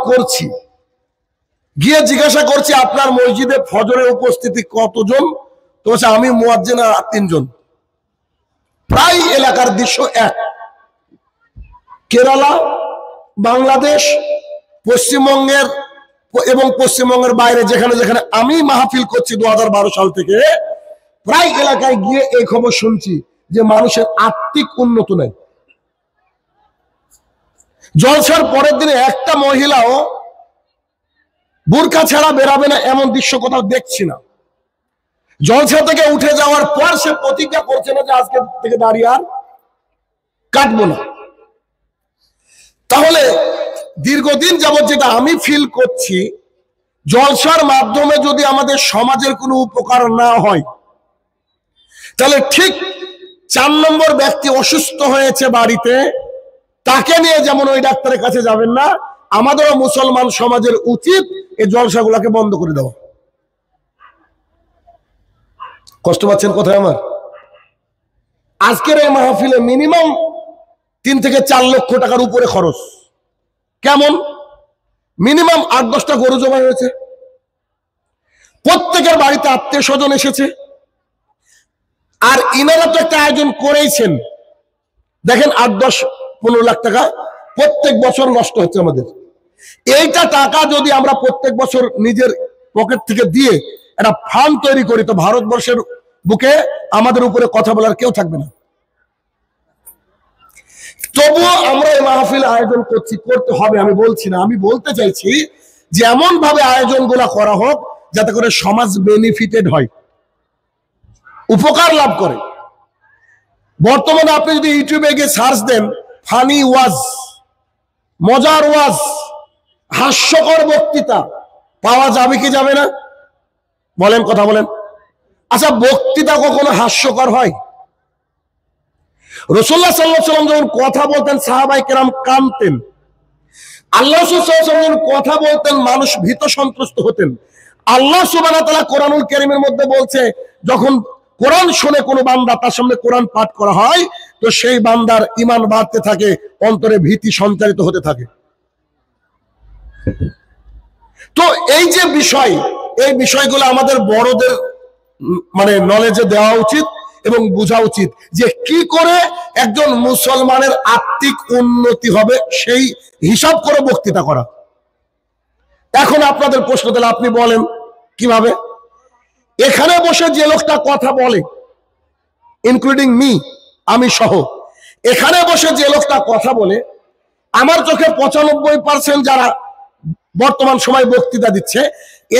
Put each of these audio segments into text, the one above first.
করছি, গিয়ে জিজ্ঞাসা করছি আপনার মসজিদে ফজরের উপস্থিতি কতজন? তো বলছে আমি মুয়াজ্জিন আর 3 জন। প্রায় এলাকার দৃশ্য এক। কেরালা, বাংলাদেশ, পশ্চিমবঙ্গের এবং পশ্চিমবঙ্গের বাইরে যেখানে যেখানে আমি মাহফিল করছি 2012 সাল থেকে, প্রায় এলাকায় গিয়ে এই খবর শুনছি যে মানুষের আর্থিক উন্নতি নাই। জলসার পরের দিনে একটা মহিলাও বুরকা ছাড়া বেরাবে না এমন দৃশ্য কোথাও দেখছি না। জলসা থেকে উঠে যাওয়ার পর সে প্রতিজ্ঞা করছে না যে আজকে থেকে দাঁড়িয়ে আর কাটবো না। তাহলে দীর্ঘদিন যাবত যেটা আমি ফিল করছি, জলসার মাধ্যমে যদি আমাদের সমাজের কোনো উপকার না হয়, তাহলে ঠিক 4 নম্বর ব্যক্তি অসুস্থ হয়েছে বাড়িতে, তাকে নিয়ে যেমন ওই ডাক্তারের কাছে যাবেন না, আমাদেরও মুসলমান সমাজের উচিত এই জলসাগুলোকে বন্ধ করে দেওয়া। কষ্ট পাচ্ছেন কোথায় আমার? আজকের এই মাহফিলে মিনিমাম 3 থেকে 4 লক্ষ টাকার উপরে খরচ। কেমন? মিনিমাম 8-10টা গরু জবাই হয়েছে, প্রত্যেকের বাড়িতে আত্মীয় স্বজন এসেছে, আর ইনারা তো একটা আয়োজন করেইছেন। দেখেন 8-10-15 লাখ টাকা প্রত্যেক বছর নষ্ট হচ্ছে আমাদের। এইটা টাকা যদি আমরা প্রত্যেক বছর নিজের পকেট থেকে দিয়ে একটা ফান্ড তৈরি করি, তো ভারতবর্ষের বুকে আমাদের উপরে কথা বলার কেউ থাকবে না। তবুও আমরা এই মাহফিল আয়োজন করছি, করতে হবে আমি বলছি না, আমি বলতে চাইছি যে এমন ভাবে আয়োজনগুলো করা হোক যাতে করে সমাজ বেনিফিটেড হয়, উপকার লাভ করে। বর্তমানে আপনি যদি ইউটিউবে গিয়ে সার্চ দেন ফানি ওয়াজ, মজার ওয়াজ, হাস্যকর বক্তৃতা, পাওয়া যাবে কি যাবে না? বলেন, কথা বলেন। আচ্ছা, বক্তৃতা কখনো হাস্যকর হয়? রাসূলুল্লাহ সাল্লাল্লাহু আলাইহি ওয়াসাল্লাম যখন কথা বলতেন সাহাবায়ে কেরাম কাঁদতেন, আল্লাহ রাসূল সাল্লাল্লাহু আলাইহি ওয়াসাল্লাম যখন কথা বলতেন মানুষ ভীত সন্ত্রস্ত হতেন। আল্লাহ সুবহানাহু ওয়া তাআলা কোরআনুল কারীমের মধ্যে বলছে, যখন কোরআন শুনে কোনো বান্দা, তার সামনে কোরআন পাঠ করা হয়, তো সেই বান্দার ঈমান বাড়তে থাকে, অন্তরে ভীতি সঞ্চারিত হতে থাকে। তো এই যে বিষয়, এই বিষয়গুলো আমাদের বড়দের মানে নলেজে দেওয়া উচিত এবং বোঝা উচিত যে কি করে একজন মুসলমানের আর্থিক উন্নতি হবে, সেই হিসাব করে বক্তৃতা করা। এখন আপনাদের প্রশ্ন, তাহলে আপনি বলেন কিভাবে? এখানে বসে যে লোকটা কথা বলে, ইনক্লুডিং মি, আমি সহ, এখানে বসে যে লোকটা কথা বলে, আমার চোখে 95% যারা বর্তমান সময় বক্তৃতা দিচ্ছে,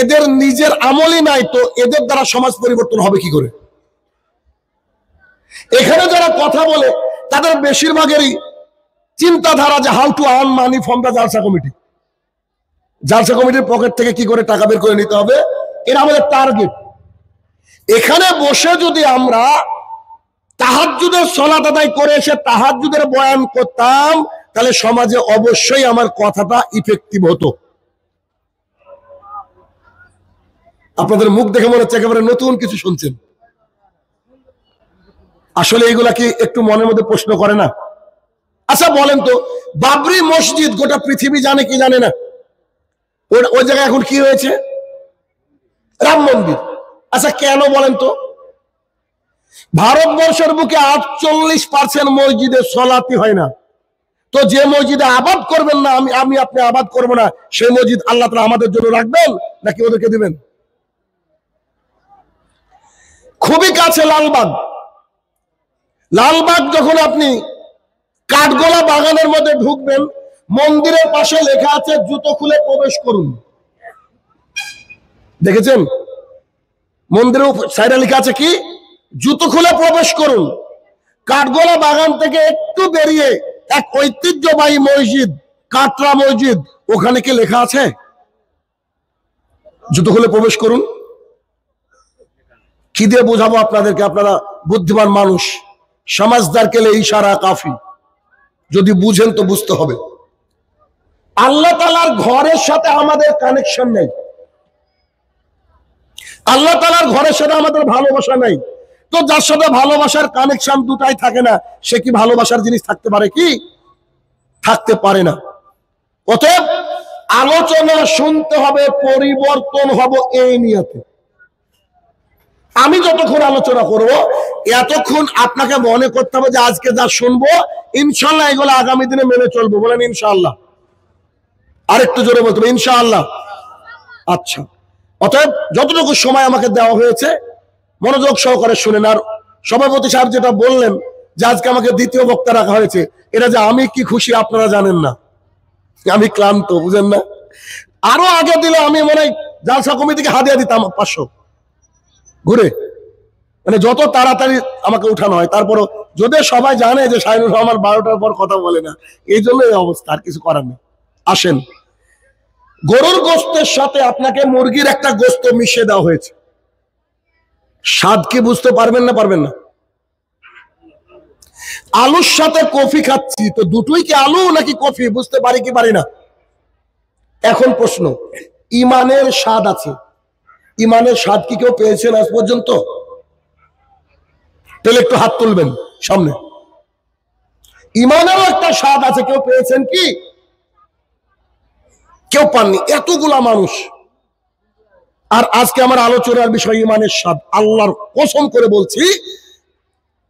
এদের নিজের আমলই নাই, তো এদের দ্বারা সমাজ পরিবর্তন হবে কি করে? এখানে যারা কথা বলে তাদের বেশিরভাগেরই চিন্তাধারা যে how to earn money from the জালসা কমিটি, জালসা কমিটির পকেট থেকে কি করে টাকা বের করে নিতে হবে, এরা আমাদের টার্গেট। এখানে বসে যদি আমরা তাহাজ্জুদের সালাত আদায় করে এসে তাহাজ্জুদের বয়ান করতাম, তাহলে সমাজে অবশ্যই আমার কথাটা ইফেক্টিভ হতো। আপনাদের মুখ দেখে মনে হচ্ছে একেবারে নতুন কিছু শুনছেন। আসলে এগুলা কি একটু মনের মধ্যে প্রশ্ন করে না? আচ্ছা বলেন তো, বাবরি মসজিদ গোটা পৃথিবী জানে কি জানে না? ওই জায়গায় এখন কি হয়েছে? রাম মন্দির। আচ্ছা কেন বলেন তো? ভারতবর্ষের বুকে 48% মসজিদে সলাতি হয় না। তো যে মসজিদে আবাদ করবেন না, আমি আপনি আবাদ করবো না, সেই মসজিদ আল্লাহ তাআলা আমাদের জন্য রাখবেন নাকি ওদেরকে দিবেন? খুবই কাছে লালবাগ। লালবাগ যখন আপনি কাঠগোলা বাগানের মধ্যে ঢুকবেন, মন্দিরের পাশে লেখা আছে জুতো খুলে প্রবেশ করুন। দেখেছেন? মন্দিরের সাইডে লেখা আছে কি? জুতো খুলে প্রবেশ করুন। কাঠগোলা বাগান থেকে একটু বেরিয়ে এক ঐতিহ্যবাহী মসজিদ, কাটরা মসজিদ, ওখানে কি লেখা আছে জুতো খুলে প্রবেশ করুন? কি দিয়ে বোঝাবো আপনাদেরকে? আপনারা বুদ্ধিমান মানুষ, সমাজদার কেলে ইশারা কাফি। যদি বুঝেন তো বুঝতে হবে। আল্লাহ তাআলার ঘরের সাথে আমাদের কানেকশন নেই, আল্লাহ তাআলার ঘরের সাথে আমাদের ভালোবাসা নেই। তো যার সাথে ভালোবাসার কানেকশন দুটাই থাকে না, সে কি ভালোবাসার জিনিস থাকতে পারে? কি থাকতে পারে না। অতএব আলোচনা শুনতে হবে, পরিবর্তন হব এই নিয়তে। আমি যতক্ষণ আলোচনা করব এতক্ষণ আপনাকে মনে করতে হবে যে আজকে যা শুনবো ইনশাআল্লাহ এগুলো আগামী দিনে মেনে চলবো। বলেন ইনশাআল্লাহ। আরেকটু জোরে বলতে হবে ইনশাআল্লাহ। আচ্ছা, অতএব যতটুকু সময় আমাকে দেওয়া হয়েছে মনোযোগ সহকারে শুনেন। আর সভাপতি সাহেব যেটা বললেন যে আজকে আমাকে দ্বিতীয় বক্তা রাখা হয়েছে, এটা যে আমি কি খুশি আপনারা জানেন না। আমি ক্লান্ত, বুঝেন না। আরো আগে দিলে আমি মনে হয় জালসা কমিটিকে হাদিয়া দিতাম 500 ঘুরে, মানে যত তাড়াতাড়ি আমাকে উঠানো হয়। তারপরও যদি সবাই জানে যে শাহিনুর রহমান 12টার পর কথা বলে না, এই জন্য এই অবস্থা, আর কিছু করার নেই। আসেন, গরুর গোস্তের সাথে আপনাকে মুরগির একটা গোস্ত মিশিয়ে দেওয়া হয়েছে। স্বাদ কি বুঝতে পারবেন না? পারবেন না। আলুর সাথে কফি খাচ্ছি, তো দুটোই কি আলু নাকি কফি বুঝতে পারি কি পারি না। এখন প্রশ্ন, ইমানের স্বাদ আছে, ইমানের স্বাদ কি কেউ পেয়েছেন আজ পর্যন্ত? তাহলে একটু হাত তুলবেন সামনে। ইমানেরও একটা স্বাদ আছে, কেউ পেয়েছেন কি? কেউ পাননি। এতগুলা মানুষ, আর আজকে আমার আলোচনার বিষয় ইমানের স্বাদ। আল্লাহর কসম করে বলছি,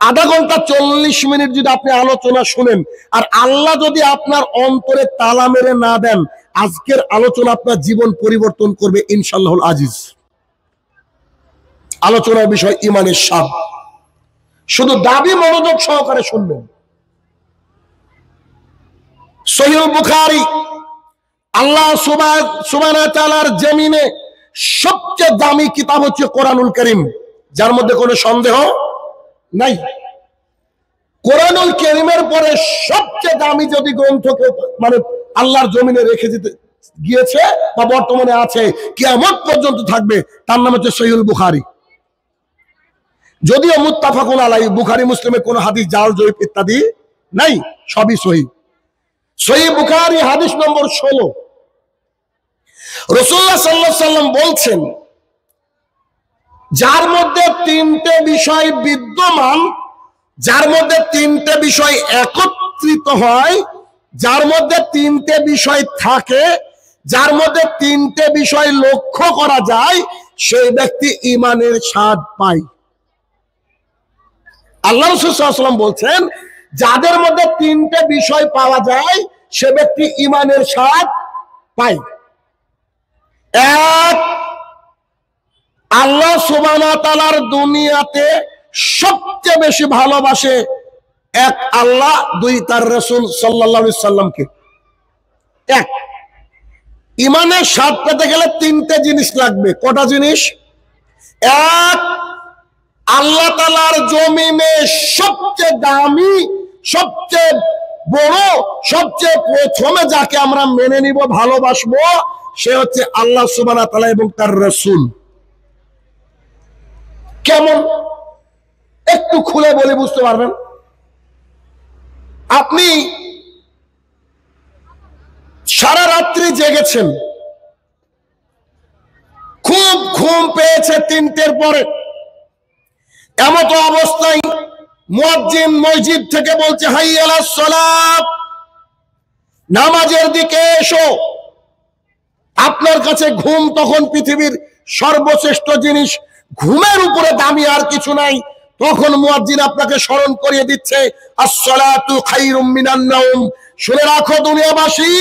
আধা ঘন্টা 40 মিনিট যদি আপনি আলোচনা শুনেন আর আল্লাহ যদি আপনার অন্তরে তালা মেরে না দেন, আজকের আলোচনা আপনার জীবন পরিবর্তন করবে ইনশাআল্লাহুল আজিজ। আলোচনার বিষয় ইমানের স্বাদ। শুধু দাবি মনোযোগ সহকারে শুনবেন। সহিহ বুখারী, আল্লাহ সুবহানাহু ওয়া তাআলার জমিনে সবচেয়ে দামি কিতাব হচ্ছে কোরআনুল কারীম, যার মধ্যে কোনো সন্দেহ নাই। কোরআনুল কারীমের পরে সবচেয়ে দামি যদি গ্রন্থকে মানে আল্লাহর জমিনে রেখে দিতে গিয়েছে বা বর্তমানে আছে, কিয়ামত পর্যন্ত থাকবে, তার নাম হচ্ছে সহিহুল বুখারী। যদিও মুত্তাফাকুন আলাইহি, বুখারী মুসলিমে কোনো হাদিস জাল জয়ীফ ইত্যাদি নাই, সবই সহিহ। সহিহ বুখারী হাদিস নম্বর 16, রাসূলুল্লাহ সাল্লাল্লাহু আলাইহি সাল্লাম বলছেন, যার মধ্যে 3টে বিষয় বিদ্যমান, যার মধ্যে 3টে বিষয় একত্রিত হয়, যার মধ্যে 3টে বিষয় থাকে, যার মধ্যে 3টে বিষয় লক্ষ্য করা যায়, সেই ব্যক্তি ঈমানের স্বাদ পায়। আল্লাহ রাসূল সাল্লাল্লাহু আলাইহি ওয়াসাল্লাম বলছেন, যাদের মধ্যে 3টে বিষয় পাওয়া যায় সে ব্যক্তি ঈমানের স্বাদ পায়। এক, আল্লাহ সুবহানাহু ওয়া তাআলার দুনিয়াতে সবচেয়ে বেশি ভালোবাসে এক আল্লাহ, 2 তার রাসূল সাল্লাল্লাহু আলাইহি সাল্লামকে। এক, ঈমানের স্বাদ পেতে গেলে 3টে জিনিস লাগবে। কটা জিনিস? এক, আল্লাহ তাআলার জমিনে সবচেয়ে দামি, সবচেয়ে বড়, সবচেয়ে প্রথমে যাকে আমরা মেনে নিব, ভালোবাসবো, সে হচ্ছে আল্লাহ সুবহানাহু ওয়া তাআলা এবং তার রাসূল। কেমন? একটু খুলে বলে বুঝতে পারবেন। আপনি সারা রাত্রি জেগেছেন, খুব ঘুম পেয়েছে 3টের পরে, এমত অবস্থায় মুয়াজ্জিন মসজিদ থেকে বলছে, হাইয়া আলাস সালাত, নামাজের দিকে এসো। আপনার কাছে ঘুম তখন পৃথিবীর সর্বশ্রেষ্ঠ জিনিস, ঘুমের উপরে দামি আর কিছু নাই। তখন মুয়াজ্জিন আপনাকে স্মরণ করিয়ে দিচ্ছে, আস-সালাতু খায়রুম মিনান নাওম। শুনে রাখো দুনিয়াবাসী,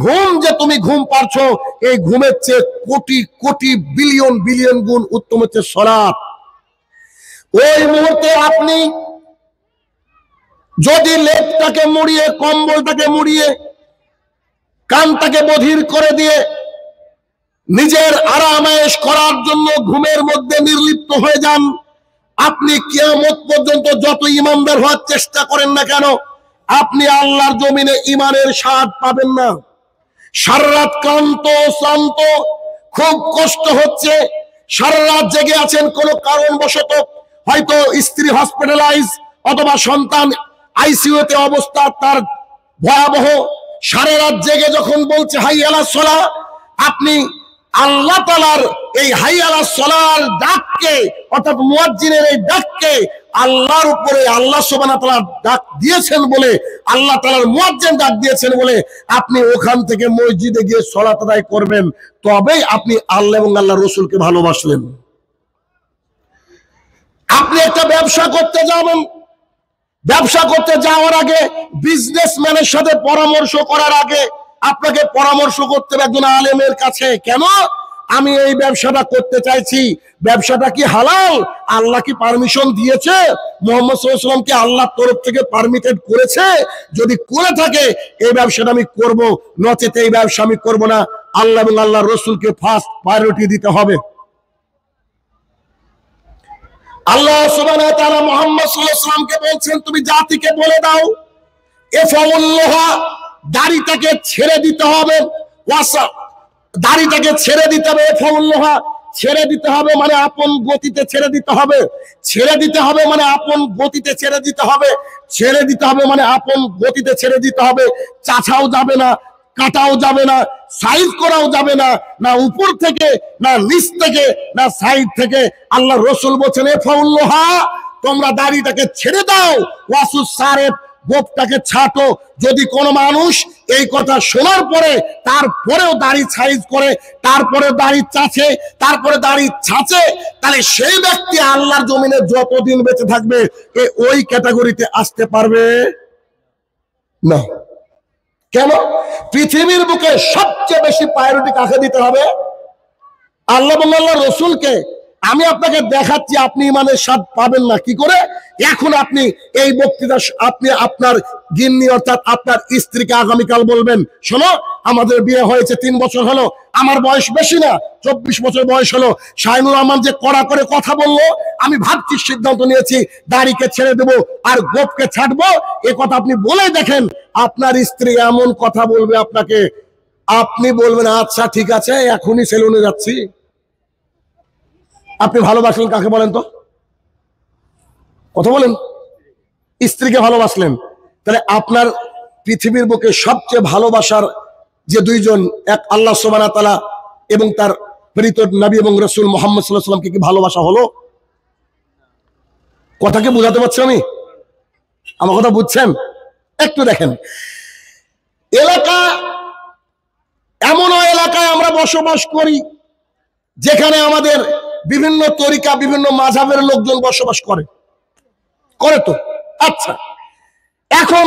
ঘুম যে তুমি ঘুম পারছো, এই ঘুমের চেয়ে কোটি কোটি বিলিয়ন বিলিয়ন গুণ উত্তম হচ্ছে সালাত। ওই মুহূর্তে আপনি যদি লেপটাকে মুড়িয়ে, কম্বলটাকে মুড়িয়ে, কানটাকে বধির করে দিয়ে নিজের আরামায়েশ করার জন্য ঘুমের মধ্যে নির্লিপ্ত হয়ে যান, আপনি কিয়ামত পর্যন্ত যত ইমানদার হওয়ার চেষ্টা করেন না কেন, আপনি আল্লাহর জমিনে ঈমানের স্বাদ পাবেন না। সারা রাত ক্লান্ত শ্রান্ত, খুব কষ্ট হচ্ছে, সারা রাত জেগে আছেন কোনো কারণবশত, হয়তো স্ত্রী হসপিটালাইজ অথবা সন্তান আইসিইউতে অবস্থা তার ভয়াবহ, সারা রাত জেগে যখন বলছে হাইয়া আলাস সালাহ, আপনি আল্লাহ তাআলার এই হাইয়া আলাস সালাহর ডাককে, অর্থাৎ মুয়াজ্জিনের এই ডাককে আল্লাহর উপরে আল্লাহ সুবহানাহু ওয়া তাআলা ডাক দিয়েছেন বলে, আল্লাহ তাআলার মুয়াজ্জিন ডাক দিয়েছেন বলে আপনি ওখান থেকে মসজিদে গিয়ে সালাত আদায় করবেন, তবেই আপনি আল্লাহ এবং আল্লাহর রাসূলকে ভালোবাসলেন। আপনি একটা ব্যবসা করতে যাবেন, ব্যবসা করতে যাওয়ার আগে বিজনেসম্যানের সাথে পরামর্শ করার আগে আপনাকে পরামর্শ করতে হবে একজন আলেমের কাছে। কেন? আমি এই ব্যবসাটা করতে চাইছি, ব্যবসাটা কি হালাল? আল্লাহ কি পারমিশন দিয়েছে? মুহাম্মদ সাল্লাল্লাহু আলাইহি ওয়াসাল্লাম কি আল্লাহর তরফ থেকে পারমিটেড করেছে? যদি করে থাকে এই ব্যবসাটা আমি করব, নচেত এই ব্যবসা আমি করব না। আল্লাহ এবং আল্লাহর রাসূলকে ফার্স্ট প্রায়োরিটি দিতে হবে। আল্লাহ সুবহানাহু ওয়া তাআলা মুহাম্মদ সাল্লাল্লাহু আলাইহি ওয়াসাল্লামকে বলছেন, তুমি জাতিকে বলে দাও ইফাউল্লাহ, দাড়িটাকে ছেড়ে দিতে হবে। ওয়াসা, দাড়িটাকে ছেড়ে দিতে হবে। ইফাউল্লাহ, ছেড়ে দিতে হবে মানে আপন গতিতে ছেড়ে দিতে হবে। ছেড়ে দিতে হবে মানে আপন গতিতে ছেড়ে দিতে হবে। ছেড়ে দিতে হবে মানে আপন গতিতে ছেড়ে দিতে হবে। চাচাও যাবে না, কাটাও যাবে না, সাইজ করাও যাবে না, না উপর থেকে, না নিচ থেকে, না সাইড থেকে। আল্লাহ রাসূল বলেছেন ইফাউল্লাহ, তোমরা দাড়িটাকে ছেড়ে দাও। ওয়াসুস সারেফ, গোপটাকে ছাটো। যদি কোনো মানুষ এই কথা শোনার পরে তারপরেও দাড়ি সাইজ করে, তারপরে দাড়ি চাচে, তারপরে দাড়ি ছাঁচে, তাহলে সেই ব্যক্তি আল্লাহর জমিনে যতদিন বেঁচে থাকবে ওই ক্যাটাগরিতে আসতে পারবে না। কেন? পৃথিবীর বুকে সবচেয়ে বেশি প্রায়োরিটি কাকে দিতে হবে? আল্লাহ এবং আল্লাহর রাসূলকে। আমি আপনাকে দেখাচ্ছি, আপনি ইমানের স্বাদ পাবেন না কি করে। এখন আপনি এই বক্তৃতা আপনি আপনার গিন্নি অর্থাৎ আপনার স্ত্রীকে আগামীকাল বলবেন, শোনো আমাদের বিয়ে হয়েছে 3 বছর হলো, আমার বয়স বেশি না, 24 বছর বয়স হলো, শাহিনুর রহমান যে কড়া করে কথা বললো, আমি ভাবছি সিদ্ধান্ত নিয়েছি দাড়িকে ছেড়ে দেবো আর গোপকে ছাড়বো। এ কথা আপনি বলে দেখেন, আপনার স্ত্রী এমন কথা বলবে আপনাকে, আপনি বলবেন আচ্ছা ঠিক আছে এখনই সেলুনে যাচ্ছি। আপনি ভালোবাসলেন কাকে বলেন তো? কথা বলেন। স্ত্রীকে ভালোবাসলেন। তাহলে আপনার পৃথিবীর বুকে সবচেয়ে ভালোবাসার যে দুইজন, এক আল্লাহ সুবহানাহু ওয়া তাআলা এবং তার প্রেরিত নবী এবং রাসূল মুহাম্মদ সাল্লাল্লাহু আলাইহি ওয়াসাল্লামকে কি ভালোবাসা হলো? কথা কি বুঝাতে পারছি আমি? আমার কথা বুঝছেন? একটু দেখেন, এলাকা এমন এলাকায় আমরা বসবাস করি যেখানে আমাদের বিভিন্ন তরিকা, বিভিন্ন মাযহাবের লোকজন বসবাস করে তো। আচ্ছা, এখন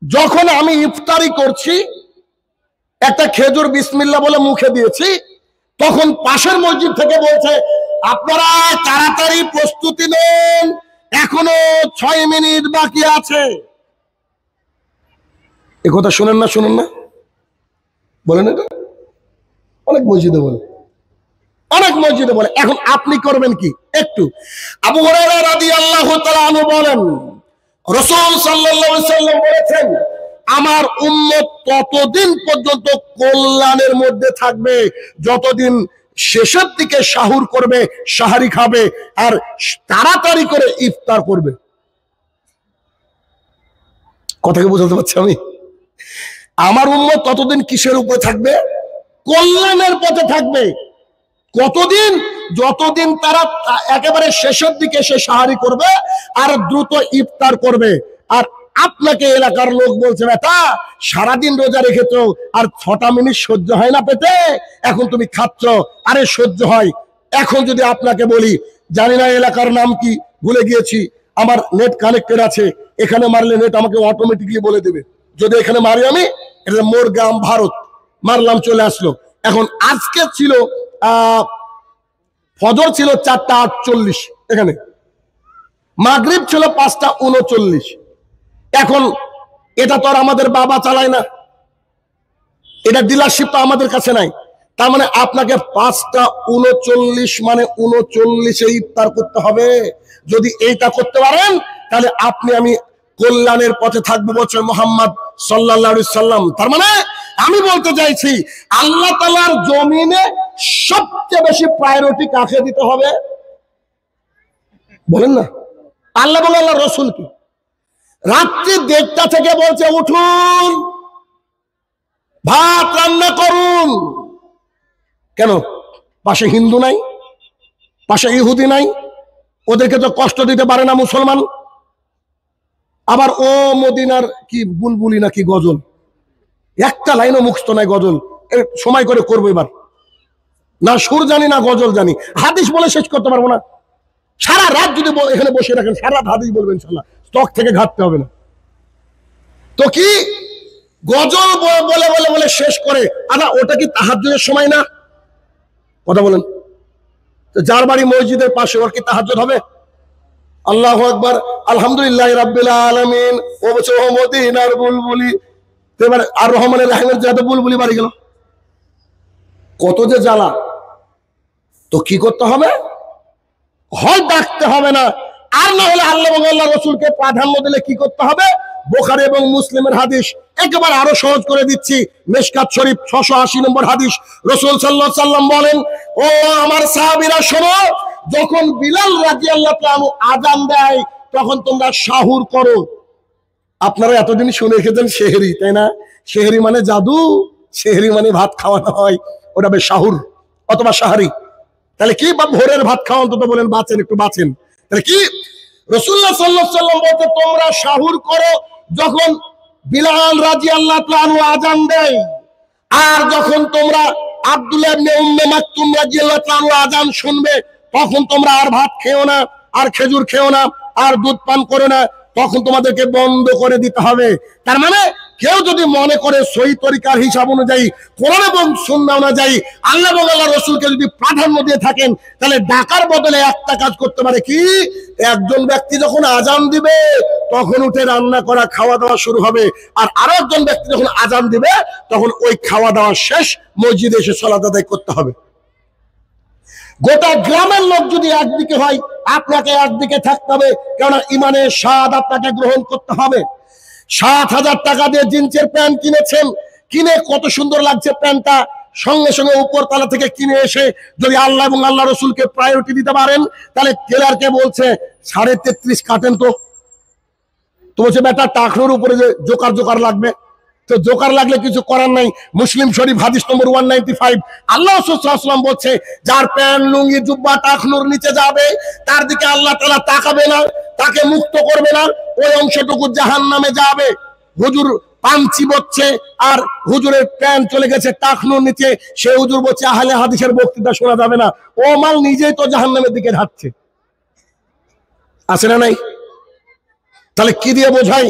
যখন আমি ইফতারি করছি, একটা খেজুর বিসমিল্লাহ বলে মুখে দিয়েছি, তখন পাশের মসজিদ থেকে বলছে আপনারা তাড়াতাড়ি প্রস্তুতি নেন, এখনো 6 মিনিট বাকি আছে। এ কথা শুনেন না? শুনেন না? বলেন এটা? অনেক মসজিদে বলে, অনেক মসজিদে বলে। এখন আপনি করবেন কি? একটু আবু হুরায়রা রাদিয়াল্লাহু তাআলা আনহু বলেন, রাসূল সাল্লাল্লাহু আলাইহি ওয়াসাল্লাম বলেছেন, আমার উম্মত ততদিন পর্যন্ত কল্যাণের মধ্যে থাকবে যতদিন শেষের দিকে সাহুর করবে, সাহারি খাবে আর তাড়াতাড়ি করে ইফতার করবে। কথাকে বোঝাতে পারছি আমি? আমার উম্মত ততদিন কিসের উপরে থাকবে? কল্যাণের পথে থাকবে। কতদিন? যতদিন তারা একেবারে শেষের দিকে এসে সাহারি করবে আর দ্রুত ইফতার করবে। আর আপনাকে এলাকার লোক বলছে, বেটা সারাদিন রোজা রেখেছো আর 6টা মিনিট সহ্য হয় না পেতে, এখন তুমি খাচ্ছ। আরে সহ্য হয়। এখন যদি আপনাকে বলি, জানি না এলাকার নাম কি, ভুলে গিয়েছি, আমার নেট কানেক্টেড আছে, এখানে মারলে নেট আমাকে অটোমেটিকলি বলে দেবে। যদি এখানে মারি আমি, এটা মোর গ্রাম ভারত, মারলাম চলে আসলো। এখন আজকে ছিল ফজর ছিল 4টা 48, এখানে মাগরিব ছিল 5টা 39। এখন এটা তো আর আমাদের বাবা চালায় না, এটা ডিলারশিপ তো আমাদের কাছে নাই। তার মানে আপনাকে 5টা 39 মানে 39-এ ইফতার করতে হবে। যদি এইটা করতে পারেন তাহলে আপনি আমি কল্যাণের পথে থাকবো বলছেন মুহাম্মদ সাল্লাল্লাহু আলাইহি সাল্লাম। তার মানে আমি বলতে চাইছি, আল্লাহ তাআলার জমিনে সবচেয়ে বেশি প্রায়োরিটি কাকে দিতে হবে বলেন না? আল্লাহ বলে আল্লাহ রাসূল কি রাত্রি 1:30 থেকে বলছে উঠুন ভাত রান্না করুন। কেন? পাশে হিন্দু নাই, পাশে ইহুদি নাই, ওদেরকে তো কষ্ট দিতে পারে না মুসলমান। আবার ও মদিনার কি বুলবুলি নাকি গজল, একটা লাইনও মুখস্থ নাই গজল, সময় করে করবো এবার, না সুর জানি না গজল জানি, হাদিস বলে শেষ করতে পারবো না। সারা রাত যদি এখানে বসে রাখেন সারা রাত হাদিস বলবেন ইনশাআল্লাহ, স্টক থেকে ঘাটতে হবে না। তো কি গজল বলে বলে বলে শেষ করে, আনা ওটা কি তাহাজ্জুদের সময় না? কথা বলেন, যার বাড়ি মসজিদের পাশে ওর কি তাহাজ্জুদ হবে? আল্লাহু আকবার, আলহামদুলিল্লাহ রাব্বিল আলামিন, ও বলছে ও মদিনার বুলবুলি, এবার আর রহমানের রাহিমের যাতে বুলবুলি বাড়ি গেল, কত যে জ্বালা। তো কি করতে হবে? হয় ডাকতে হবে না, আর না হলে আল্লাহ এবং আল্লাহ রসুলকে প্রাধান্য দিলে কি করতে হবে? বুখারী এবং মুসলিমের হাদিস একেবারে আরো সহজ করে দিচ্ছি। মিশকাত শরীফ 680 নম্বর হাদিস, রাসূল সাল্লাল্লাহু আলাইহি সাল্লাম বলেন, ও আমার সাহাবীরা শোনো, যখন বিলাল রাদিয়াল্লাহু তাআলা আযান দেয় তখন তোমরা সাহুর করো। আপনারা এতদিন শুনে এসেছেন সেহরি, তাই না? সেহরি মানে জাদু, সেহরি মানে ভাত খাওয়ানো হয়, ওটা বেশ সাহুর অথবা সাহারি। তাহলে কি ভোরের ভাত খাওয়া, অন্তত বলেন বাঁচেন, একটু বাঁচেন। তাহলে কি রাসূলুল্লাহ সাল্লাল্লাহু আলাইহি সাল্লাম বলতে তোমরা সাহুর করো যখন বিলাল রাদিয়াল্লাহু তাআলা আযান দেয়, আর যখন তোমরা আব্দুল্লাহ ইবনে উম্মে মাকতুম রাদিয়াল্লাহু তাআলা আযান শুনবে তখন তোমরা আর ভাত খেও না, আর খেজুর খেও না, আর দুধ পান করো না, তখন তোমাদেরকে বন্ধ করে দিতে হবে। তার মানে কেউ যদি মনে করে সহি তরিকার হিসাব অনুযায়ী, কোরআন এবং সুন্নাহ অনুযায়ী আল্লাহ এবং আল্লাহ রাসূলকে যদি প্রাধান্য দিয়ে থাকেন, তাহলে ডাকার বদলে একটা কাজ করতে পারে কি? একজন ব্যক্তি যখন আযান দিবে তখন উঠে রান্না করা খাওয়া দাওয়া শুরু হবে, আর আরো একজন ব্যক্তি যখন আযান দিবে তখন ওই খাওয়া দাওয়া শেষ মসজিদে এসে সালাত আদায় করতে হবে। গোটা গ্রামের লোক যদি একদিকে হয়, আপনাকে একদিকে থাকতে হবে, কেননা ইমানের স্বাদ আপনাকে গ্রহণ করতে হবে। 7,000 টাকা দিয়ে জিন্সের প্যান্ট কিনেছেন, কিনে কত সুন্দর লাগছে প্যান্টটা, সঙ্গে সঙ্গে উপরতলা থেকে কিনে এসে যদি আল্লাহ এবং আল্লাহ রসুলকে প্রায়োরিটি দিতে পারেন, তাহলে টেলারকে বলছে 33.5 কাটেন তো বলছে বেটা টাকনোর উপরে যে জোকার জোকার লাগবে, তো জোকার লাগলে কিছু করার নাই। মুসলিম শরীফ হাদিস নম্বর 195, আল্লাহ রাসূল সাল্লাল্লাহু আলাইহি ওয়াসাল্লাম বলছে যার প্যান্ট লুঙ্গি জুব্বা টাকনুর নিচে যাবে তার দিকে আল্লাহ তাআলা তাকাবে না, তাকে মুক্ত করবে না, ওই অংশটুকু জাহান্নামে যাবে। হুজুর পাঞ্চি বচ্ছে আর হুজুরের প্যান্ট চলে গেছে টাকনুর নিচে, সে হুজুর বলছে আহলে হাদিসের বক্তৃতা শোনা যাবে না, ও মাল নিজেই তো জাহান্নামের দিকে ধাচ্ছে। আছে না নাই? তাহলে কি দিয়ে বোঝাই?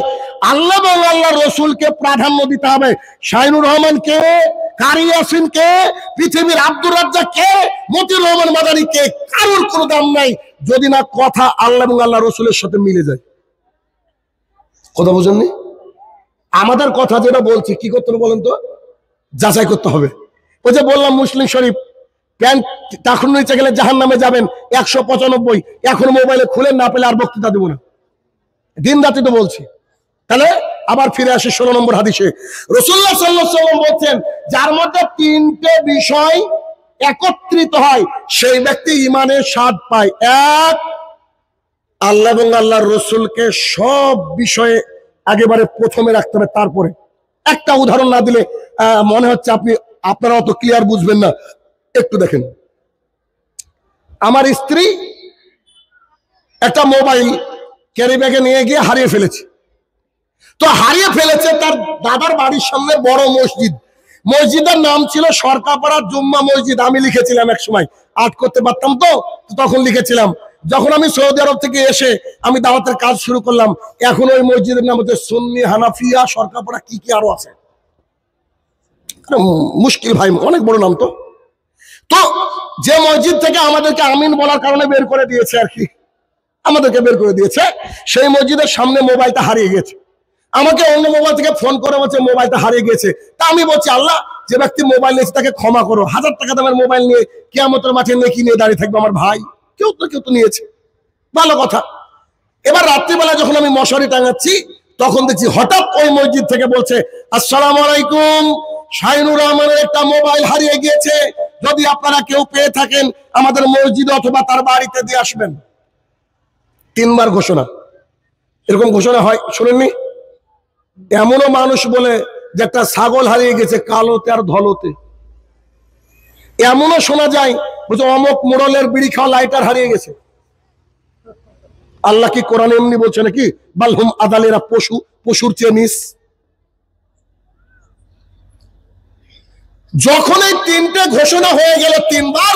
আল্লাহ এবং আল্লাহ রসুলকে প্রাধান্য দিতে হবে। শাহিনুর রহমান কে, কারি ইয়াসিন কে, পৃথিবীর আব্দুর রাজ্জাক কে, মতিউর রহমান মাদানী কে, কারোর কোনো দাম নাই যদি না কথা আল্লাহ এবং আল্লাহ রসুলের সাথে মিলে যায়। কথা বুঝেননি? আমাদের কথা যেটা বলছি কি করতে হবে বলেন তো? যাচাই করতে হবে। ওই যে বললাম মুসলিম শরীফ, প্যান্ট টাকুর নিচে গেলে জাহান্নামে যাবেন 195, এখন মোবাইলে খুলে না পেলে আর বক্তৃতা দেবো না, দিন রাতে তো বলছি। তাহলে আবার ফিরে আসি 16 নম্বর হাদিসে, রাসূলুল্লাহ সাল্লাল্লাহু আলাইহি ওয়াসাল্লাম বলছেন যার মধ্যে 3টে বিষয় একত্রিত হয় সেই ব্যক্তি ইমানের স্বাদ পায়। এক, আল্লাহ এবং আল্লাহর রসুলকে সব বিষয়ে একেবারে প্রথমে রাখতে হবে, তারপরে। একটা উদাহরণ না দিলে মনে হচ্ছে আপনারা অত ক্লিয়ার বুঝবেন না। একটু দেখেন, আমার স্ত্রী একটা মোবাইল ক্যারি ব্যাগে নিয়ে গিয়ে হারিয়ে ফেলেছে। তো হারিয়ে ফেলেছে তার দাদার বাড়ির সামনে বড় মসজিদ, মসজিদের নাম ছিল সরকারপাড়া জুম্মা মসজিদ। আমি লিখেছিলাম এক সময়, আর্ট করতে পারতাম তো তখন লিখেছিলাম। যখন আমি সৌদি আরব থেকে এসে আমি দাওয়াতের কাজ শুরু করলাম, এখন ওই মসজিদের নাম হচ্ছে সুন্নি, হানাফিয়া, সরকারপাড়া, কি কি আরো আছে, মুশকিল ভাই, অনেক বড় নাম। তো তো যে মসজিদ থেকে আমাদেরকে আমিন বলার কারণে বের করে দিয়েছে, আর কি আমাদেরকে বের করে দিয়েছে, সেই মসজিদের সামনে মোবাইলটা হারিয়ে গেছে। আমাকে অন্য মোবাইল থেকে ফোন করে বলছে মোবাইলটা হারিয়ে গেছে। তা আমি বলছি আল্লাহ, যে ব্যক্তি মোবাইল নিয়েছে তাকে ক্ষমা করো, 1000 টাকা দামের মোবাইল নিয়ে কিয়ামতের মাঠে নেকি নিয়ে দাঁড়িয়ে থাকবে আমার ভাই। কেউ তো নিয়েছে, ভালো কথা। এবার রাত্রিবেলা যখন আমি মশারি টাঙাচ্ছি তখন দেখছি হঠাৎ ওই মসজিদ থেকে বলছে আসসালামু আলাইকুম, শাহিনুর রহমানের একটা মোবাইল হারিয়ে গিয়েছে, যদি আপনারা কেউ পেয়ে থাকেন আমাদের মসজিদে অথবা তার বাড়িতে দিয়ে আসবেন। 3বার ঘোষণা। এরকম ঘোষণা হয় শুনেননি? এমনও মানুষ বলে যে একটা ছাগল হারিয়ে গেছে কালোতে আর ধলোতে। এমনও শোনা যায় বলছে অমুক মোড়লের বিড়ি খাওয়া লাইটার হারিয়ে গেছে। আল্লাহ কি কোরআনে এমনি বলছে নাকি বালহুম আদালেরা পশু, পশুর চেয়ে নিস? যখন এই তিনটে ঘোষণা হয়ে গেল তিনবার,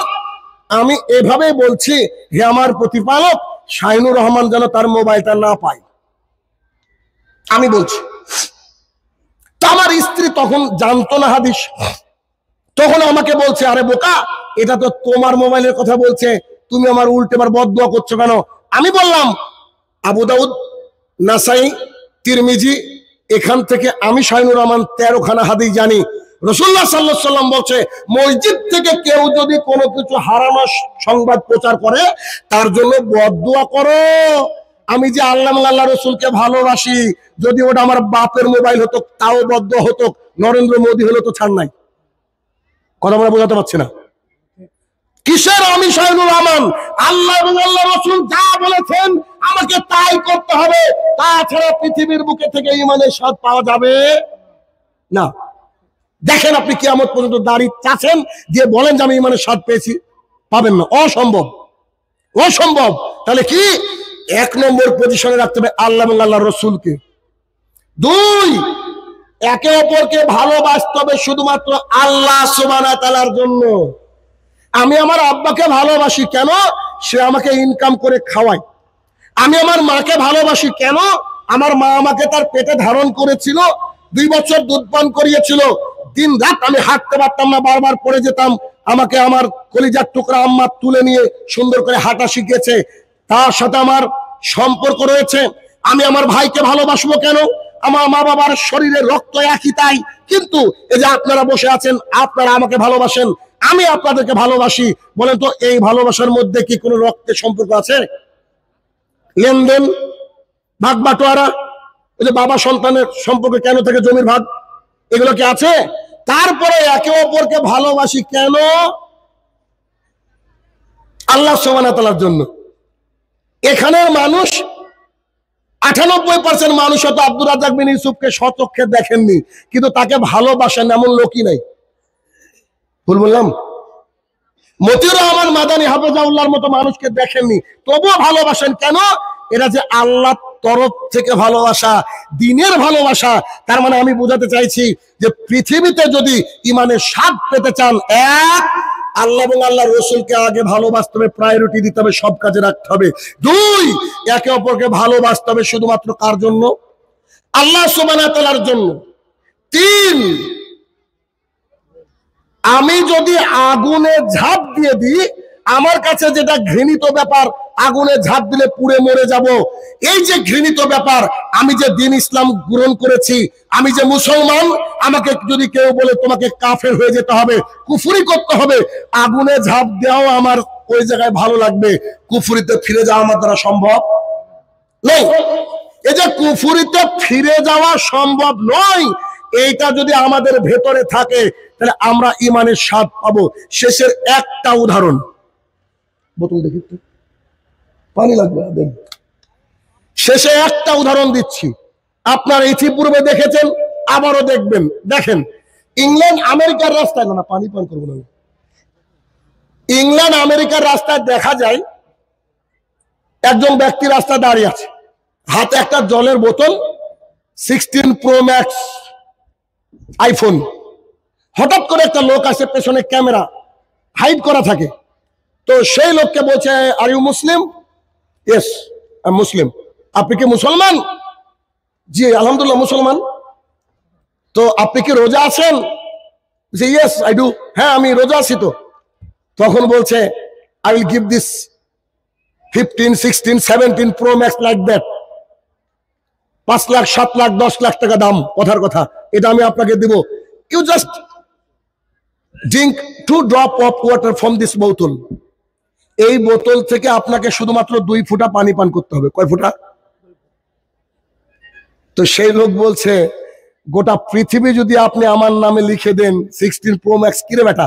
আমি এভাবে বলছি, হে আমার প্রতিপালক, শাহিনুর রহমান যেন তার মোবাইলটা না পায়। আমি বলছি। তো আমার স্ত্রী তখন জানতো না হাদিস, তখন আমাকে বলছে, আরে বোকা, এটা তো তোমার মোবাইলের কথা বলছে, তুমি আমার উল্টেবার বদদুয়া করছো কেন? আমি বললাম, আবু দাউদ, নাসাই, তিরমিজি, এখান থেকে আমি শাহিনুর রহমান 13 খানা হাদিস জানি। রাসূলুল্লাহ সাল্লাল্লাহু আলাইহি ওয়াসাল্লাম বলছে, মসজিদ থেকে কেউ যদি কোনো কিছু হারানো সংবাদ প্রচার করে, তার জন্য বদদুয়া করো। আমি যে আল্লাহ আল্লাহ রসুলকে ভালোবাসি, যদি ওটা আমার বাপের মোবাইল হতো তাও বদদুয়া হতো, নরেন্দ্র মোদী হলো তো ছাড় নাই। কথা আমরা বোঝাতে পারছি না? কিসের আমি শাহিনুর রহমান? আল্লাহ এবং আল্লাহ রসুল যা বলেছেন আমাকে তাই করতে হবে, তাছাড়া পৃথিবীর বুকে থেকে ঈমানের স্বাদ পাওয়া যাবে না। দেখেন, আপনি কিয়ামত পর্যন্ত দাঁড়িয়ে চাচ্ছেন দিয়ে বলেন যে আমি ঈমানের স্বাদ পেয়েছি, পাবেন না, অসম্ভব, অসম্ভব। তাহলে কি 1 নম্বর পজিশনে রাখতে হবে আল্লাহ এবং আল্লাহ রসুলকে। 2, একে অপরকে ভালোবাসতে হবে শুধুমাত্র আল্লাহ সুবহানাহু ওয়া তাআলার জন্য। আমি আমার আব্বাকে ভালোবাসি কেন? সে আমাকে ইনকাম করে খাওয়ায়। আমি আমার মাকে ভালোবাসি কেন? আমার মা আমাকে তার পেটে ধারণ করেছিল, 2 বছর দুধ পান করিয়েছিল, দিন রাত আমি হাঁটতে পারতাম না, বারবার পড়ে যেতাম, আমাকে আমার কলিজার টুকরা আম্মা তুলে নিয়ে সুন্দর করে হাঁটা শিখিয়েছে, তার সাথে আমার সম্পর্ক রয়েছে। আমি আমার ভাইকে ভালোবাসবো কেন? আমার মা বাবার শরীরে রক্ত একই, তাই। কিন্তু এই যে আপনারা বসে আছেন, আপনারা আমাকে ভালোবাসেন, আমি আপনাদেরকে ভালোবাসি, বলেন তো এই ভালোবাসার মধ্যে কি কোনো রক্তের সম্পর্ক আছে? লেনদেন, ভাগ বাটোয়ারা, এই যে বাবা সন্তানের সম্পর্ক কেন থেকে জমির ভাগ, এগুলো কি আছে? তারপরে একে অপরকে ভালোবাসি কেন? আল্লাহ সুবহানাহু ওয়া তাআলার জন্য। এখানের মানুষ 98% মানুষ হয়তো আব্দুর রাজ্জাক বিন ইউসুফকে স্বচক্ষে দেখেননি, কিন্তু তাকে ভালোবাসেন এমন লোকই নাই। ভুল বললাম? মতিউর রহমান মাদানী হাফেজাহুল্লাহর মতো মানুষকে দেখেননি, তবুও ভালোবাসেন কেন? এরা যে আল্লাহর তরফ থেকে ভালোবাসা, দিনের ভালোবাসা। তার মানে আমি বোঝাতে চাইছি যে পৃথিবীতে যদি ঈমানের স্বাদ পেতে চান, 1, আল্লাহ এবং আল্লাহ রসুলকে আগে ভালোবাসতে হবে, প্রায়োরিটি দিতে হবে, সব কাজে রাখতে হবে। 2, একে অপরকে ভালোবাসতে হবে শুধুমাত্র কার জন্য? আল্লাহ সুবহানাহু ওয়া তাআলার জন্য। 3, আমি যদি আগুনে ঝাঁপ দিয়ে দিই, আমার কাছে যেটা ঘৃণিত ব্যাপার, আগুনে ঝাঁপ দিলে পুড়ে মরে যাব, এই যে ঘৃণিত ব্যাপার, আমি যে দ্বীন ইসলাম গ্রহণ করেছি, আমি যে মুসলমান, আমাকে যদি কেউ বলে তোমাকে কাফের হয়ে যেতে হবে, কুফরি করতে হবে, আগুনে ঝাঁপ দেওয়াও আমার ওই জায়গায় ভালো লাগবে, কুফরিতে ফিরে যাওয়া আমার দ্বারা সম্ভব নয়। এই যে কুফরিতে ফিরে যাওয়া সম্ভব নয়, এইটা যদি আমাদের ভেতরে থাকে, তাহলে আমরা ঈমানের স্বাদ পাবো। শেষের একটা উদাহরণ, বোতল দেখি তো, পানি লাগবে, শেষে একটা উদাহরণ দিচ্ছি। আপনারা ইতিপূর্বে দেখেছেন, আবারও দেখবেন। দেখেন, ইংল্যান্ড আমেরিকার রাস্তায়, না পানি পান করবো না, ইংল্যান্ড আমেরিকার রাস্তায় দেখা যায় একজন ব্যক্তি রাস্তায় দাঁড়িয়ে আছে, হাতে একটা জলের বোতল, 16 প্রো ম্যাক্স আইফোন। হঠাৎ করে একটা লোক আসে, পেছনে ক্যামেরা হাইড করা থাকে, তো সেই লোককে বলছে, are you Muslim? Yes, I am Muslim. আপনি কি মুসলমান? জি আলহামদুলিল্লাহ মুসলমান। তো আপনি কি রোজা আছেন? Yes I do. হ্যাঁ আমি রোজা আছি। তো তখন বলছে, I will give this 15, 16, 17 pro max like that, 5 lakh, 7 lakh, 10 lakh টাকা দাম, কথার কথা, এটা আমি আপনাকে দিব। You just drink 2 drop of water from this বোতল। এই বোতল থেকে আপনাকে শুধুমাত্র 2 ফোঁটা পানি পান করতে হবে। কয় ফোঁটা? তো সেই লোক বলছে, গোটা পৃথিবী যদি আপনি আমার নামে লিখে দেন 16 প্রো ম্যাক্স, কিরে বেটা,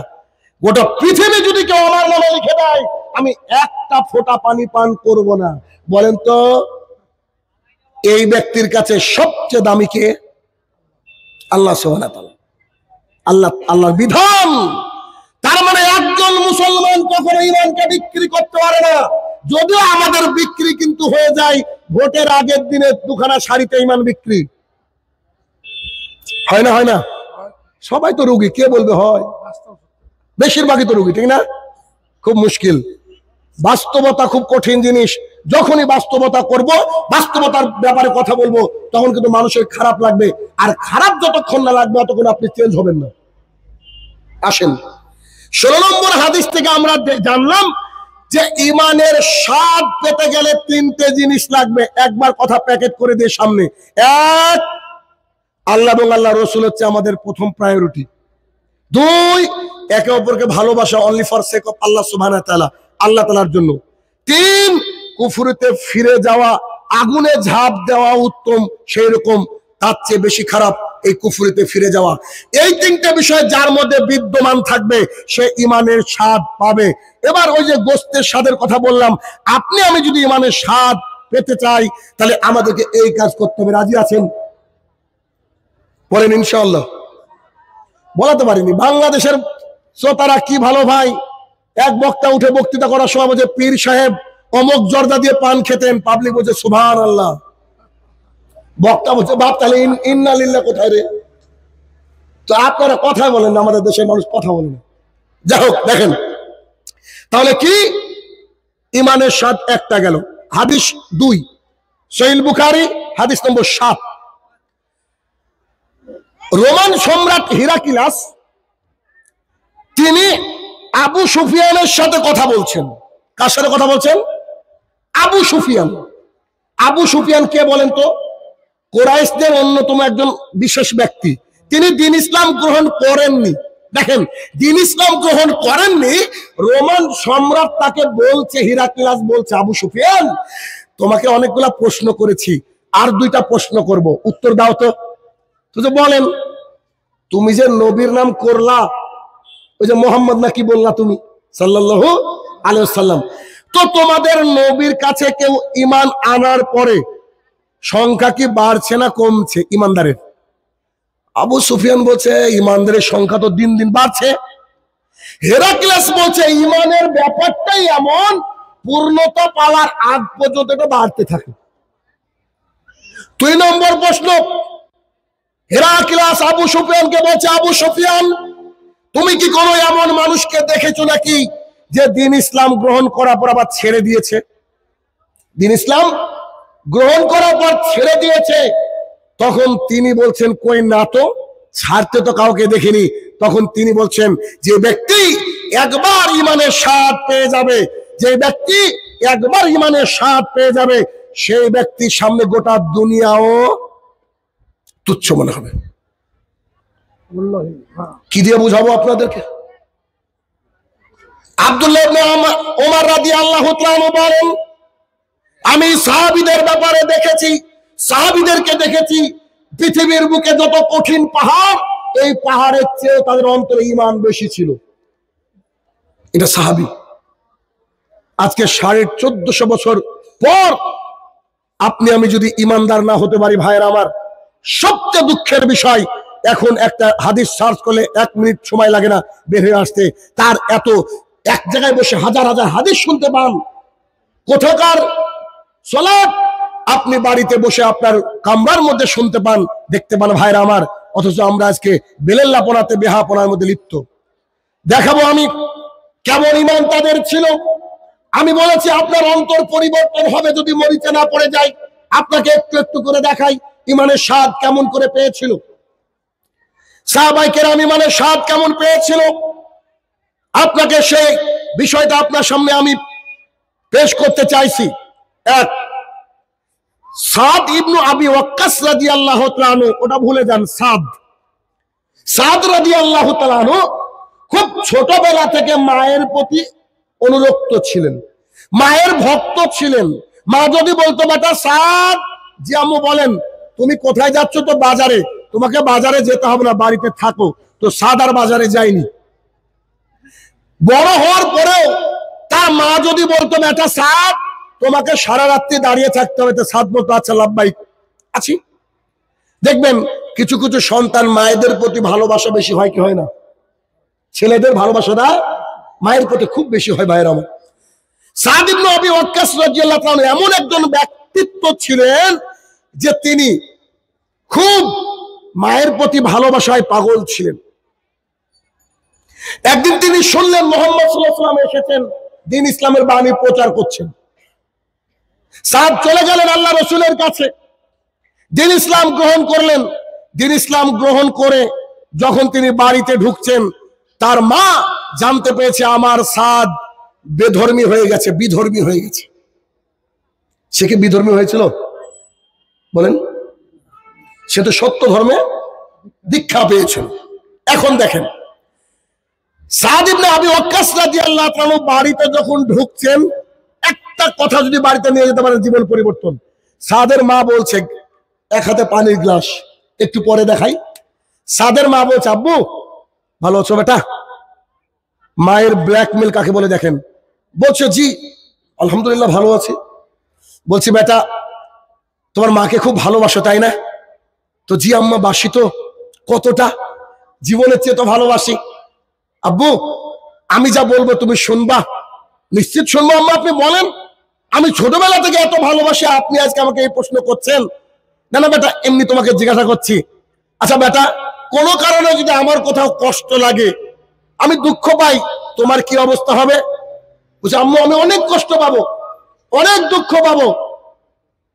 গোটা পৃথিবী যদি কেউ আমার নামে লিখে দেয়, আমি একটা ফোঁটা পানি পান করব না। বলেন তো এই ব্যক্তির কাছে সবচেয়ে দামি কে? আল্লাহ সুবহানাহু ওয়া তাআলা, আল্লাহর বিধান। তার মানে একজন মুসলমান কখনো ইমানকে বিক্রি করতে পারে না। যদিও আমাদের বিক্রি কিন্তু হয়ে যায় ভোটের আগের দিনে দুখানা শাড়িতে ইমান বিক্রি হয় না, হয় না? সবাই তো রোগী, কে বলবে হয়? বেশিরভাগই তো রোগী, ঠিক না? খুব মুশকিল, বাস্তবতা খুব কঠিন জিনিস। যখনই বাস্তবতা করব, বাস্তবতার ব্যাপারে কথা বলবো, তখন কিন্তু মানুষের খারাপ লাগবে, আর খারাপ যতক্ষণ না লাগবে ততক্ষণ আপনি চেঞ্জ হবেন না। আসেন 16 নম্বর হাদিস থেকে আমরা জানলাম যে ইমানের স্বাদ পেতে গেলে 3টে জিনিস লাগবে। একবার কথা প্যাকেট করে দিয়ে সামনে, এক, আল্লাহ এবং আল্লাহ রসুল হচ্ছে আমাদের প্রথম প্রায়োরিটি। 2, একে অপরকে ভালোবাসা, অনলি ফর সেক অফ আল্লাহ সুবহানাহু ওয়া তাআলা, আল্লাহ তাআলার জন্য। 3, কুফরিতে ফিরে যাওয়া, আগুনে ঝাঁপ দেওয়া উত্তম, সেই রকম তার চেয়ে বেশি খারাপ এই কুফরিতে ফিরে যাওয়া। এই 3টে বিষয় যার মধ্যে বিদ্যমান থাকবে সে ইমানের স্বাদ পাবে। এবার ওই যে গোস্তের স্বাদের কথা বললাম, আপনি আমি যদি ইমানের স্বাদ পেতে চাই তাহলে আমাদেরকে এই কাজ করতে হবে। রাজি আছেন? বলেন ইনশাআল্লাহ। বলাতে পারিনি। বাংলাদেশের শ্রোতারা কি ভালো ভাই, এক বক্তা উঠে বক্তৃতা করার সময় বলছে পীর সাহেব অমক জর্দা দিয়ে পান খেতেন, পাবলিক বলছে সুবহানাল্লাহ। বক্তা বলছে বাপ তাহলে ইন্না লিল্লাহ কোথায় রে? তো আপনারা কথা বলেন না, আমাদের দেশের মানুষ কথা বলেন। যাই হোক, দেখেন তাহলে কি ইমানের স্বাদ একটা গেল। হাদিস 2, সহিহ বুখারী হাদিস নম্বর 7। রোমান সম্রাট হিরাক্লিয়াস তিনি আবু সুফিয়ানের সাথে কথা বলছেন। কার সাথে কথা বলছেন? আবু সুফিয়ান। আবু সুফিয়ান কে বলেন তো? কুরাইশদের অন্যতম একজন বিশেষ ব্যক্তি। তিনি দ্বীন ইসলাম গ্রহণ করেননি। দেখেন, দ্বীন ইসলাম গ্রহণ করেননি, রোমান সম্রাট তাকে বলছে, হিরাক্লিয়াস বলছে, আবু সুফিয়ান তোমাকে অনেকগুলা প্রশ্ন করেছি, আর 2টা প্রশ্ন করব, উত্তর দাও তো। তো বলেন, তুমি যে নবীর নাম করলা, ওই যে মোহাম্মদ নাকি বললা তুমি সাল্লাল্লাহু আলাইহি ওয়াসাল্লাম, তো তোমাদের নবীর কাছে কেউ ঈমান আনার পরে সংখ্যা কি বাড়ছে না কমছে ঈমানদারের? আবু সুফিয়ান বলছে ঈমানদারের সংখ্যা তো দিন দিন বাড়ছে। হেরাক্লিয়াস বলছে ঈমানের ব্যাপারটাই এমন, পূর্ণতা পাওয়ার আগ পর্যন্ত এটা বাড়তে থাকে। 2 নম্বর প্রশ্ন, হেরাক্লিয়াস আবু সুফিয়ানকে বলছে, আবু সুফিয়ান তুমি কি কোনো এমন মানুষকে দেখেছো নাকি যে দ্বীন ইসলাম গ্রহণ করার পর আবার ছেড়ে দিয়েছে? দ্বীন ইসলাম গ্রহণ করার পর ছেড়ে দিয়েছে? তখন তিনি বলছেন কই না তো, ছাড়তে তো কাউকে দেখিনি। তখন তিনি বলছেন যে ব্যক্তি একবার ঈমানের স্বাদ পেয়ে যাবে, যে ব্যক্তি একবার ঈমানের স্বাদ পেয়ে যাবে, সেই ব্যক্তির সামনে গোটা দুনিয়াও তুচ্ছ মনে হবে। কি দিয়ে বুঝাবো আপনাদেরকে? আব্দুল্লাহ ইবনে ওমর রাদিয়াল্লাহু তাআলা বলেন, আমি সাহাবীদের ব্যাপারে দেখেছি, সাহাবীদেরকে দেখেছি পৃথিবীর বুকে যত কঠিন পাহাড়, এই পাহাড়ের চেয়ে তাদের অন্তরে ঈমান বেশি ছিল। এটা সাহাবী। আজকে 1450 বছর পর আপনি আমি যদি ঈমানদার না হতে পারি, ভাইয়ের আমার, সবচেয়ে দুঃখের বিষয়, এখন একটা হাদিস সার্চ করলে 1 মিনিট সময় লাগে না বের হয়ে আসতে, তার এত এক জায়গায় বসে হাজার হাজার হাদিস শুনতে পান। কোথাকার সালাত আপনি বাড়িতে বসে আপনার কামরার মধ্যে শুনতে পান, দেখতে পান, ভাইরা আমার। অথচ আমরা আজকে বেলেল্লাপনাতে, বেহাপনার মধ্যে লিপ্ত। দেখাবো আমি কেমন ঈমান তাদের ছিল। আমি বলেছি আপনার অন্তর পরিবর্তন হবে যদি মরিচে না পড়ে যায়। আপনাকে একটু একটু করে দেখাই ঈমানের স্বাদ কেমন করে পেয়েছিল সাহাবায়ে কেরাম, ঈমানের স্বাদ কেমন পেয়েছিল। আপনাকে সেই বিষয়টা আপনার সামনে আমি পেশ করতে চাইছি। 1, সাদ ইবনু আবি ওয়াক্কাস রাদিয়াল্লাহু তাআলা আনহু, ওটা ভুলে যান। সাদ রাদিয়াল্লাহু তাআলা আনহু খুব ছোটবেলা থেকে মায়ের প্রতি অনুরক্ত ছিলেন, মায়ের ভক্ত ছিলেন। মা যদি বলতো বেটা সাদ, জি আম্মু বলেন, তুমি কোথায় যাচ্ছ? তো বাজারে। তোমাকে বাজারে যেতে হবে না, বাড়িতে থাকো। তো সাদ আর বাজারে যায়নি। বড় হওয়ার পরেও তার মা যদি বলতো বেটা সাদ, তোমাকে সারা রাত্রি দাঁড়িয়ে থাকতে হবে, তো সাদ বলতো আচ্ছা লাব্বাইক আছি। দেখবেন কিছু কিছু সন্তান মায়েদের প্রতি ভালোবাসা বেশি হয় কি হয় না? ছেলেদের ভালোবাসাটা মায়ের প্রতি খুব বেশি হয় ভাইয়ের আমার। সাদ ইবনে আবি ওয়াক্কাস রাদিয়াল্লাহু তাআলা এমন একজন ব্যক্তিত্ব ছিলেন যে তিনি খুব মায়ের প্রতি ভালোবাসায় পাগল ছিলেন। একদিন তিনি শুনলেন মুহাম্মদ সাল্লাল্লাহু আলাইহি ওয়াসাল্লাম এসেছেন, দ্বীন ইসলামের বাণী প্রচার করছেন। সাদ চলে গেলেন আল্লাহ রাসূলের কাছে, দ্বীন ইসলাম গ্রহণ করলেন। দ্বীন ইসলাম গ্রহণ করে যখন তিনি বাড়িতে ঢুকছেন, তার মা জানতে পেরেছে আমার সাদ বেধর্মী হয়ে গেছে, বিধর্মী হয়ে গেছে। সে কি বিধর্মী হয়েছিল বলেন? সে তো সত্য ধর্মে দীক্ষা পেয়েছিল। এখন দেখেন, সাদ ইবনে আবি ওয়াক্কাস রাদিয়াল্লাহু তাআলা বাড়িতে যখন ঢুকছেন, একটা কথা যদি বাড়িতে নিয়ে যেতে পারেন জীবন পরিবর্তন। সাদের মা বলছে এক হাতে পানির গ্লাস, একটু পরে দেখাই। সাদের মা বলছে আব্বু ভালো আছো বেটা? মায়ের ব্ল্যাকমেল কাকে বলে দেখেন। বলছে জি আলহামদুলিল্লাহ ভালো আছি। বলছি বেটা তোমার মাকে খুব ভালোবাসো তাই না? তো জি আম্মা বাসি তো। কতটা? জীবনের চেয়ে তো ভালোবাসি। আব্বু আমি যা বলবো তুমি শুনবা? নিশ্চিত শুনবো আম্মা, আপনি বলেন। আমি ছোটবেলা থেকে এত ভালোবাসি, আপনি আজকে আমাকে এই প্রশ্ন করছেন? না না বেটা এমনি তোমাকে জিজ্ঞাসা করছি। আচ্ছা বেটা কোনো কারণে যদি আমার কোথাও কষ্ট লাগে, আমি দুঃখ পাই, তোমার কি অবস্থা হবে? বলছে আম্মু আমি অনেক কষ্ট পাবো, অনেক দুঃখ পাবো।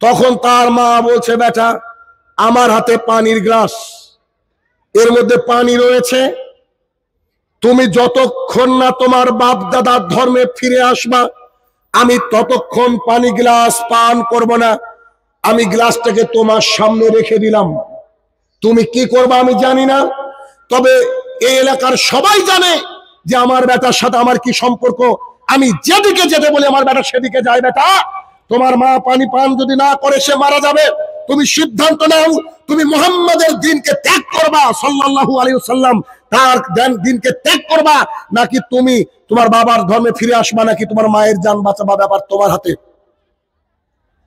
তখন তার মা বলছে বেটা আমার হাতে পানির গ্লাস, এর মধ্যে পানি রয়েছে, তুমি যতক্ষণ না তোমার বাপ দাদার ধর্মে ফিরে আসবা আমি ততক্ষণ পানি গ্লাস পান করব না। আমি গ্লাসটাকে তোমার সামনে রেখে দিলাম, তুমি কি করবা আমি জানি না, তবে এই এলাকার সবাই জানে যে আমার বেটার সাথে আমার কি সম্পর্ক। আমি যেদিকে যেতে বলি আমার বেটা সেদিকে যায়। বেটা তোমার মা পানি পান যদি না করে সে মারা যাবে, তুমি সিদ্ধান্ত নাও, তুমি মুহাম্মাদের দ্বীনকে ত্যাগ করবা সাল্লাল্লাহু আলাইহি ওয়াসাল্লাম, তার দ্বীনকে ত্যাগ করবা, নাকি তুমি তোমার বাবার ধর্মে ফিরে আসবা, নাকি তোমার মায়ের জান বাঁচাবা, ব্যাপার তোমার হাতে।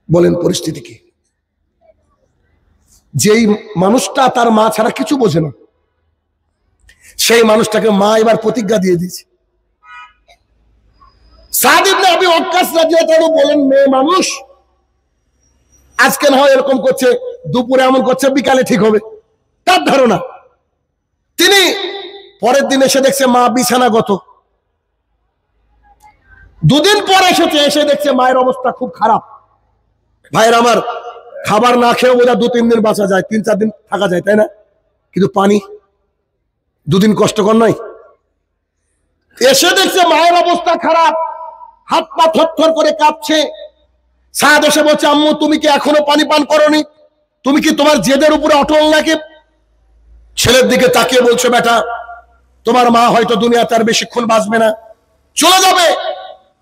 বলেন পরিস্থিতি কি? যেই মানুষটা তার মা ছাড়া কিছু বোঝে না, সেই মানুষটাকে মা এবার প্রতিজ্ঞা দিয়ে দিয়েছে। সাদ ইবনে আবি ওয়াক্কাস রাদিয়াল্লাহু তাআলা বলেন মেয়ে মানুষ, আজকে না হয় এরকম করছে, দুপুরে এমন করছে, বিকালে ঠিক হবে, তার ধারণা। তিনি পরের দিন এসে দেখছে মা বিছানাগত। দুদিন পর এসেছে, এসে দেখছে মায়ের অবস্থা খুব খারাপ। ভাইয়ের আমার, খাবার না খেয়েও বোধ হয় 2-3 দিন বাঁচা যায়, 3-4 দিন থাকা যায় তাই না? কিন্তু পানি দুদিন কষ্টকর নয়? এসে দেখছে মায়ের অবস্থা খারাপ, হাত পা থরথর করে কাঁপছে। সাদ এসে বলছে আম্মু তুমি কি এখনো পানি পান করনি? তুমি কি তোমার জেদের উপরে অটল নাকি? ছেলের দিকে তাকিয়ে বলছে বেটা তোমার মা হয়তো দুনিয়াতে আর বেশিক্ষণ বাঁচবে না, চলে যাবে,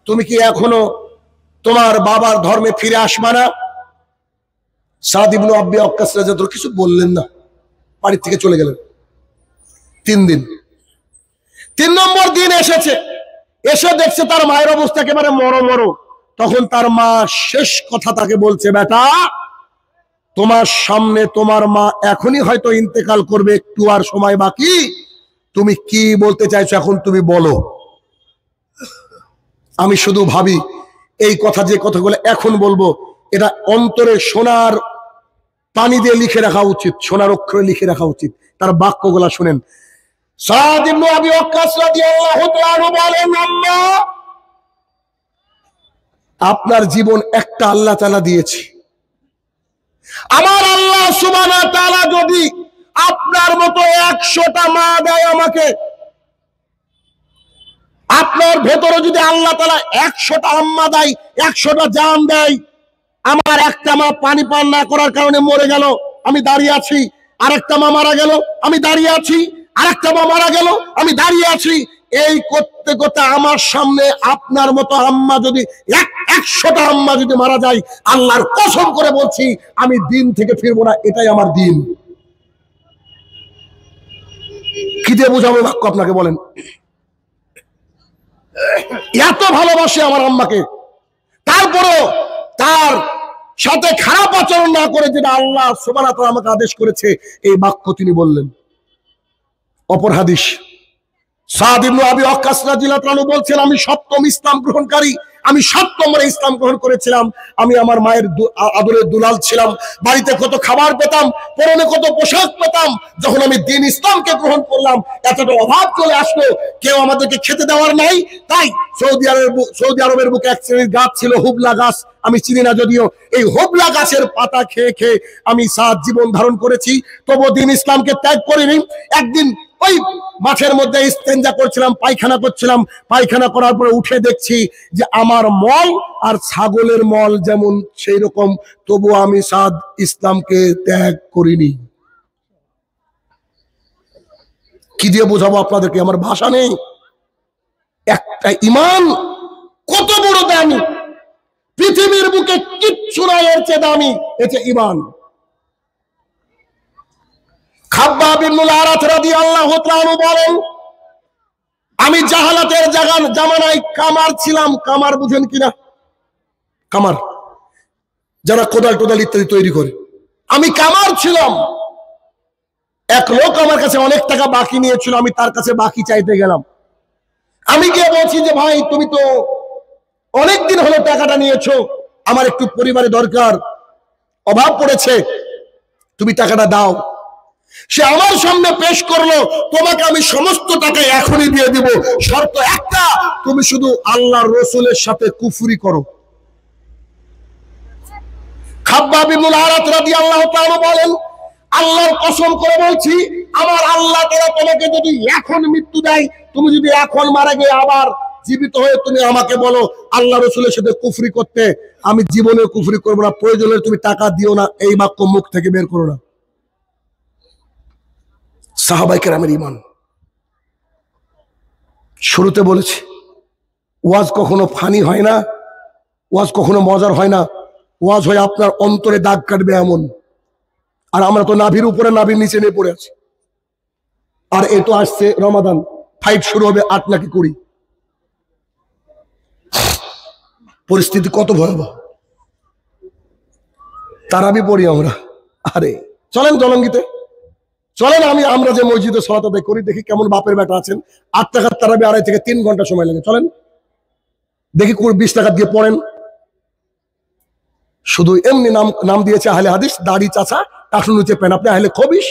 তুমি কি এখনো তোমার বাবার ধর্মে ফিরে আসবা না? সাদ ইবনে আবি ওয়াক্কাস রাদিয়াল্লাহু তাআলা কিছু বললেন না, বাড়ি থেকে চলে গেলেন। 3 দিন, 3 নম্বর দিন এসেছে, এসে দেখছে তার মায়ের অবস্থা একেবারে মরো। তখন তার মা শেষ কথা তাকে বলছে বেটা তোমার সামনে তোমার মা এখনই হয়তো ইন্তেকাল করবে, একটু আর সময় বাকি, তুমি কি বলতে চাইছো এখন তুমি বলো। আমি শুধু ভাবি এই কথা, যে কথাগুলো এখন বলবো এটা অন্তরে সোনার পানি দিয়ে লিখে রাখা উচিত, সোনার অক্ষরে লিখে রাখা উচিত। তার বাক্যগুলা শুনেন। সাদ ইবনে আবি ওয়াক্কাস রাদিয়াল্লাহু তাআলা বলেন আম্মা আপনার জীবন একটা আল্লাহ তাআলা দিয়েছি, আমার আল্লাহ সুবহানাহু ওয়া তাআলা যদি আপনার মতো 100টা মা দেয় আমাকে, আপনার ভেতরে যদি আল্লাহ তাআলা 100টা আম্মা দেয়, 100টা জান দেয়, আমার একটা মা পানি পান না করার কারণে মরে গেল, আমি দাঁড়িয়ে আছি, আরেকটা মা মারা গেল, আমি দাঁড়িয়ে আছি, আরেকটা মা মারা গেল, আমি দাঁড়িয়ে আছি, এই করতে করতে আমার সামনে আপনার মতো আম্মা যদি 100টা আম্মা যদি মারা যায়, আল্লাহর কসম করে বলছি আমি দিন থেকে ফিরবো না, এটাই আমার দিন। কি দিয়ে বোঝাবো বাক্য আপনাকে বলেন? এত ভালোবাসে আমার আম্মাকে, তারপরও তার সাথে খারাপ আচরণ না করে যেটা আল্লাহ সুবহানাহু ওয়া তাআলা আমাকে আদেশ করেছে, এই বাক্য তিনি বললেন। অপর হাদিস সাদ ইবনে আবি ওয়াক্কাস রাদিয়াল্লাহু আনহু বলছেন, আমি সপ্তম ইসলাম গ্রহণকারী, আমি 7 নম্বরে ইসলাম গ্রহণ করেছিলাম। আমি আমার মায়ের আদরের দুলাল ছিলাম, বাড়িতে কত খাবার পেতাম, পরনে কত পোশাক পেতাম। যখন আমি দ্বীন ইসলামকে গ্রহণ করলাম, এতটা অভাব চলে আসলো, কেউ আমাদেরকে খেতে দেওয়ার নাই। তাই সৌদি আরবের বুকে এক শ্রেণীর গাছ ছিল, হুবলা গাছ, আমি চিনি না যদিও। এই হুবলা গাছের পাতা খেয়ে খেয়ে আমি সাত জীবন ধারণ করেছি, তবু দ্বীন ইসলামকে ত্যাগ করিনি। একদিন ওই মাঠের মধ্যে ইস্তেঞ্জা করছিলাম, পায়খানা করছিলাম, পায়খানা করার পরে উঠে দেখছি যে আমার মল আর ছাগলের মল যেমন সেই রকম, তবু আমি সাদ ইসলামকে ত্যাগ করিনি। কি দিয়ে বোঝাবো আপনাদেরকে, আমার ভাষা নেই। একটা ঈমান কত বড় দামি, পৃথিবীর বুকে কিচ্ছু নাই এর চেয়ে দামি, এতে ঈমান। খাব্বাব ইবনুল আরাত রাদিয়াল্লাহু তাআলা বলেন, আমি জাহালাতের জামানায় কামার ছিলাম। কামার বুঝেন কিনা? কামার যারা কোদাল টোদাল ইত্যাদি তৈরি করে, আমি কামার ছিলাম। এক লোক আমার কাছে অনেক টাকা বাকি নিয়েছিল, আমি তার কাছে বাকি চাইতে গেলাম। আমি গিয়ে বলছি যে ভাই, তুমি তো অনেকদিন হলো টাকাটা নিয়েছো, আমার একটু পরিবারে দরকার, অভাব পড়েছে, তুমি টাকাটা দাও। সে আমার সামনে পেশ করলো, তোমাকে আমি সমস্ত টাকা এখনই দিয়ে দিব, শর্ত একটা, তুমি শুধু আল্লাহর রাসূলের সাথে কুফরি করো। খাব্বাব ইবনুল আরাত রাদিয়াল্লাহু তাআলা বলেন, আল্লাহর কসম করে বলছি, আমার আল্লাহ তাআলা তোমাকে যদি এখন মৃত্যু দেয়, তুমি যদি এখন মারা গিয়ে আবার জীবিত হয়ে তুমি আমাকে বলো আল্লাহ রাসূলের সাথে কুফরি করতে, আমি জীবনে কুফরি করব না, প্রয়োজনে তুমি টাকা দিও না, এই বাক্য মুখ থেকে বের করো না। সাহাবায়ে কেরামের ঈমান। শুরুতে বলেছি, ওয়াজ কখনো ফানি হয় না, ওয়াজ কখনো মজার হয় না, ওয়াজ হয় আপনার অন্তরে দাগ কাটবে এমন। আর আমরা তো নাভির উপরে নাভির নিচে নিয়ে পড়ে আছি। আর এ তো আসছে রমাদান, ফাইট শুরু হবে 8 নাকি 20। পরিস্থিতি কত ভয়াবহ। তারাবি পড়ি আমরা, আরে চলেন জলঙ্গিতে চলেন, আমরা যে মসজিদে সালাত আদায় করি, দেখি কেমন বাপের বেটা আছেন। 8 টাকার তারাবি 2.5 থেকে 3 ঘন্টা সময় লাগে। চলেন দেখি 20 টাকা দিয়ে পড়েন। শুধু এমনি নাম দিয়েছে আহলে হাদিস, দাড়ি চাচা, টাকলু নিচে পেন, আপনি আহলে খবিশ,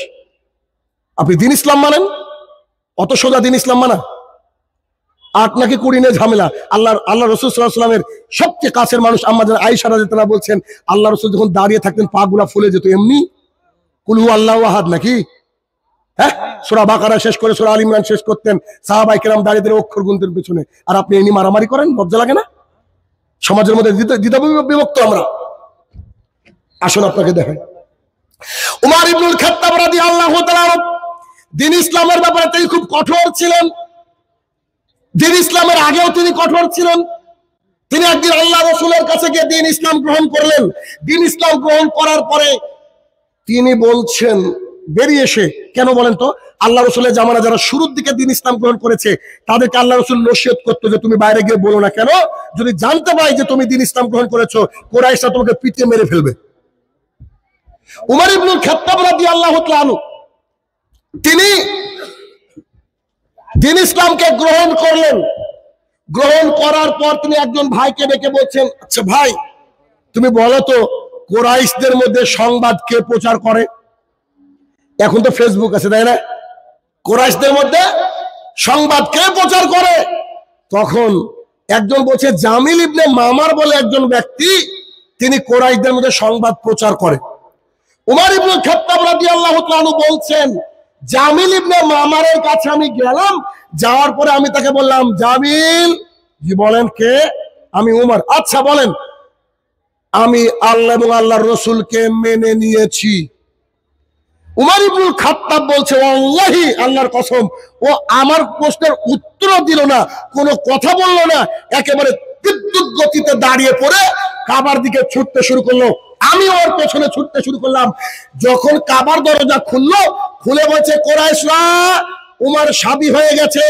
আপনি দ্বীন ইসলাম মানেন? অত সোজা দ্বীন ইসলাম মানা? 8 নাকি 20 নিয়ে ঝামেলা। আল্লাহ রাসূল সাল্লাল্লাহু আলাইহি ওয়াসাল্লামের সবচেয়ে কাছের মানুষ আম্মা জান আয়েশা রাদিয়াল্লাহু আনহা বলছেন, আল্লাহ রাসূল যখন দাঁড়িয়ে থাকতেন পা গুলা ফুলে যেত এমনি। কুল হু আল্লাহু আহাদ নাকি? হ্যাঁ, সূরা বাকারা শেষ করে সূরা আল ইমরান শেষ করতেন, সাহাবায়ে কেরাম দাঁড়িয়ে দাঁড়িয়ে অক্ষর গুনতেন পেছনে, আর আপনি এমনি মারামারি করেন? লজ্জা লাগে না? সমাজের মধ্যে দ্বিধা বিভক্ত আমরা। আসুন আপনাকে দেখাই, উমর ইবনুল খাত্তাব রাদিয়াল্লাহু তাআলা দ্বীন ইসলামের ব্যাপারে তিনি খুব কঠোর ছিলেন। দ্বীন ইসলামের আগেও তিনি কঠোর ছিলেন। তিনি একদিন আল্লাহ রাসূলের কাছে গিয়ে দ্বীন ইসলাম গ্রহণ করলেন। দ্বীন ইসলাম গ্রহণ করার পরে তিনি বলছেন, বেরিয়ে এসে, কেন বলেন তো, আল্লাহ রাসূলের জামানা যারা শুরুর দিকে দ্বীন ইসলাম গ্রহণ করেছে, তাদেরকে আল্লাহ রাসূল নসিহত করতো যে তুমি বাইরে গিয়ে বলো না, কেন, যদি জানতে পারে যে তুমি দ্বীন ইসলাম গ্রহণ করেছো, কুরাইশরা তোমাকে পিটিয়ে মেরে ফেলবে। উমর ইবনুল খাত্তাব রাদিয়াল্লাহু তাআলা তিনি দ্বীন ইসলামকে গ্রহণ করলেন। গ্রহণ করার পর তিনি একজন ভাইকে ডেকে বলছেন, আচ্ছা ভাই, তুমি বলো তো কুরাইশদের মধ্যে সংবাদ কে প্রচার করে? এখন তো ফেসবুক আছে, তাই না? কুরাইশদের মধ্যে সংবাদ কে প্রচার করে? তখন একজন বলছে, জামিল ইবনে মামার বলে একজন ব্যক্তি, তিনি কুরাইশদের মধ্যে সংবাদ প্রচার করে। উমর ইবনুল খাত্তাব রাদিয়াল্লাহু তাআলা বলছেন, জামিল ইবনে মামারের কাছে আমি গেলাম, যাওয়ার পরে আমি তাকে বললাম, জামিল, জি বলেন কে? আমি উমর। আচ্ছা বলেন। আমি আল্লাহ এবং আল্লাহর রাসূলকে মেনে নিয়েছি। উমর ইবনুল খাত্তাব বলছে, ওয়াল্লাহি, আল্লাহর কসম, ও আমার প্রশ্নের উত্তর দিল না, কোনো কথা বলল না, একেবারে বিদ্যুৎ গতিতে দাঁড়িয়ে পড়ে কাবার দিকে ছুটতে শুরু করলো। আমি ওর পেছনে ছুটতে শুরু করলাম। যখন কাবার দরজা খুললো, খুলে বলছে, কুরাইশরা, উমর সাবি হয়ে গেছে,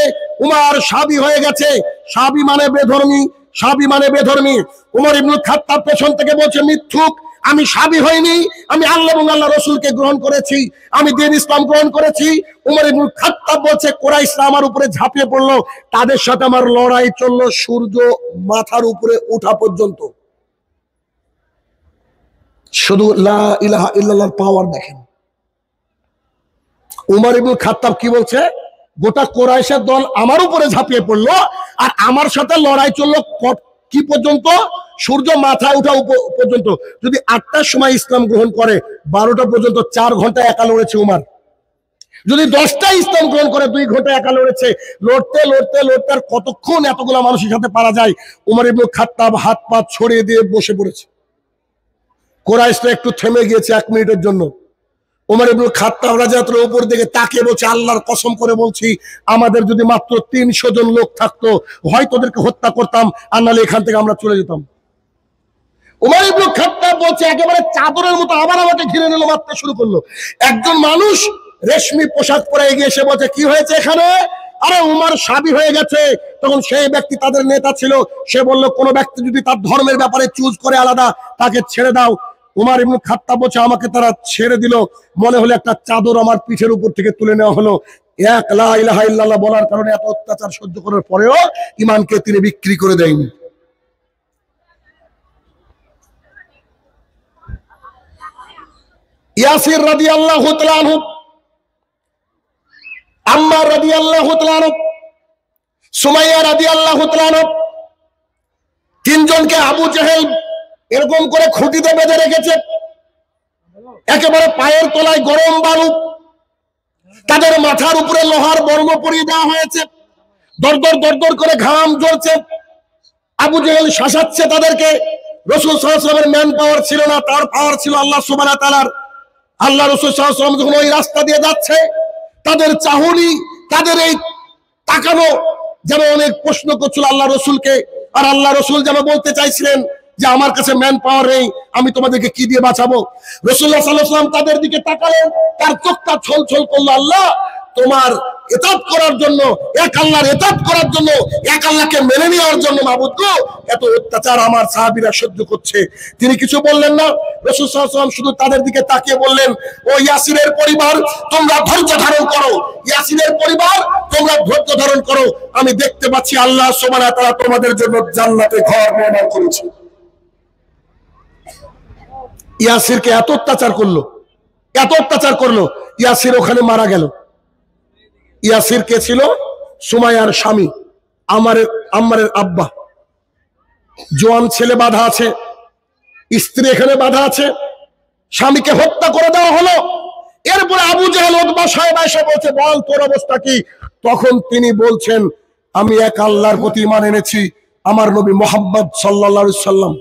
উমর সাবি হয়ে গেছে। সাবি মানে বেধর্মী, সাবি মানে বেধর্মী। উমর ইবনুল খাত্তাব পেছন থেকে বলছে, মিথ্যুক, আমি সাবি হইনি, আমি আল্লাহ এবং আল্লাহ রসুলকে গ্রহণ করেছি, আমি দ্বীন ইসলাম গ্রহণ করেছি। উমর ইবনে খাত্তাব বলছে কুরাইশরা আমার উপরে ঝাঁপিয়ে পড়লো, তাদের সাথে আমার লড়াই চললো সূর্য মাথার উপরে ওঠা পর্যন্ত। শুধু লা ইলাহা ইল্লাল্লাহর পাওয়ার দেখেন। উমর ইবনে খাত্তাব কি বলছে, গোটা কুরাইশের দল আমার উপরে ঝাঁপিয়ে পড়লো আর আমার সাথে লড়াই চললো কি পর্যন্ত? সূর্য মাথায় ওঠা পর্যন্ত। যদি 8টার সময় ইসলাম গ্রহণ করে 12টা পর্যন্ত 4 ঘন্টা একা লড়েছে উমর। যদি 10টায় ইসলাম গ্রহণ করে 2 ঘন্টা একা লড়েছে। লড়তে লড়তে লড়তে আর কতক্ষণ এতগুলো মানুষের সাথে পারা যায়? উমর ইবনে খাত্তাব হাত পা ছড়িয়ে দিয়ে বসে পড়েছে। কুরাইশরা একটু থেমে গিয়েছে 1 মিনিটের জন্য। উমর ইবনে খাত্তাব রাদিয়াল্লাহু উপর দিকে তাকিয়ে বলছে, আল্লাহর কসম করে বলছি, আমাদের যদি মাত্র 300 জন লোক থাকতো হয়তো ওদেরকে হত্যা করতাম, আর নাহলে এখান থেকে আমরা চলে যেতাম। উমর ইবনে খাত্তাব বলছে, একেবারে চাদরের মতো আবার আমাকে ঘিরে নিল, মারতে শুরু করলো। একজন মানুষ রেশমি পোশাক পরে এগিয়ে এসে বলছে, কি হয়েছে এখানে? আরে উমর সাবি হয়ে গেছে। তখন সেই ব্যক্তি তাদের নেতা ছিল, সে বলল, কোন ব্যক্তি যদি তার ধর্মের ব্যাপারে চুজ করে আলাদা, তাকে ছেড়ে দাও। উমর ইবনে খাত্তাব বলছে, আমাকে তারা ছেড়ে দিল, মনে হলো একটা চাদর আমার পিঠের উপর থেকে তুলে নেওয়া হলো। এক লা ইলাহা ইল্লাল্লাহ বলার কারণে এত অত্যাচার সহ্য করার পরেও ঈমানকে তিনি বিক্রি করে দেয়নি। ইয়াসির রাদিয়াল্লাহু তাআলা আনহু, আম্মার রাদিয়াল্লাহু তাআলা আনহু, সুমাইয়া রাদিয়াল্লাহু তাআলা আনহা, 3 জনকে আবু জেহেল এরকম করে খুঁটিতে বেঁধে রেখেছে, একেবারে পায়ের তলায় গরম বালু, তাদের মাথার উপরে লোহার বর্ম পরিয়ে দেওয়া হয়েছে, দরদর দরদর করে ঘাম ঝরছে। আবু জেহেল শাসাচ্ছে তাদেরকে। রাসূল সাল্লাল্লাহু আলাইহি ওয়াসাল্লামের ম্যান পাওয়ার ছিল না, তার পাওয়ার ছিল আল্লাহ সুবহানাহু ওয়া তাআলার। আল্লাহ রাসূল সাল্লাল্লাহু আলাইহি ওয়াসাল্লাম যখন ওই রাস্তা দিয়ে যাচ্ছে, তাদের চাহনি, তাদের এই তাকানো যেন অনেক প্রশ্ন করছিল আল্লাহ রসুলকে। আর আল্লাহ রসুল যেন বলতে চাইছিলেন যে আমার কাছে ম্যান পাওয়ার নেই, আমি তোমাদেরকে কি দিয়ে বাঁচাবো? রাসূলুল্লাহ সাল্লাল্লাহু আলাইহি ওয়াসাল্লাম তাদের দিকে তাকালেন, তার চোখটা ছলছল করলো। আল্লাহ তোমার ইতাআত করার জন্য, এক আল্লাহর ইতাআত করার জন্য, এক আল্লাহকে মেনে নেওয়ার জন্য মাবুদ গো, এত অত্যাচার আমার সাহাবীরা সহ্য করছে। তিনি কিছু বললেন না। রাসূল সাল্লাল্লাহু আলাইহি ওয়াসাল্লাম শুধু তাদের দিকে তাকিয়ে বললেন, ও ইয়াসিরের পরিবার, তোমরা ধৈর্য ধারণ করো। ইয়াসিরের পরিবার, তোমরা ধৈর্য ধারণ করো। আমি দেখতে পাচ্ছি আল্লাহ সুবহানাহু ওয়া তাআলা তোমাদের জন্য জান্নাতে ঘর নির্মাণ করেছে। ইয়াসিরকে এত অত্যাচার করলো, এত অত্যাচার করলো, ইয়াসির ওখানে মারা গেল। ইয়াসির কে ছিল? সুমাইয়ার স্বামী, আম্মারের আব্বা। জোয়ান ছেলে বাধা আছে, স্ত্রী এখানে বাধা আছে, স্বামীকে হত্যা করে দেওয়া হলো। এরপরে আবু জেহেল উতবা সাহেব এসে বলছে, বল তোর অবস্থা কি? তখন তিনি বলছেন, আমি এক আল্লাহর প্রতি ঈমান এনেছি, আমার নবী মুহাম্মদ সাল্লাল্লাহু আলাইহি সাল্লাম।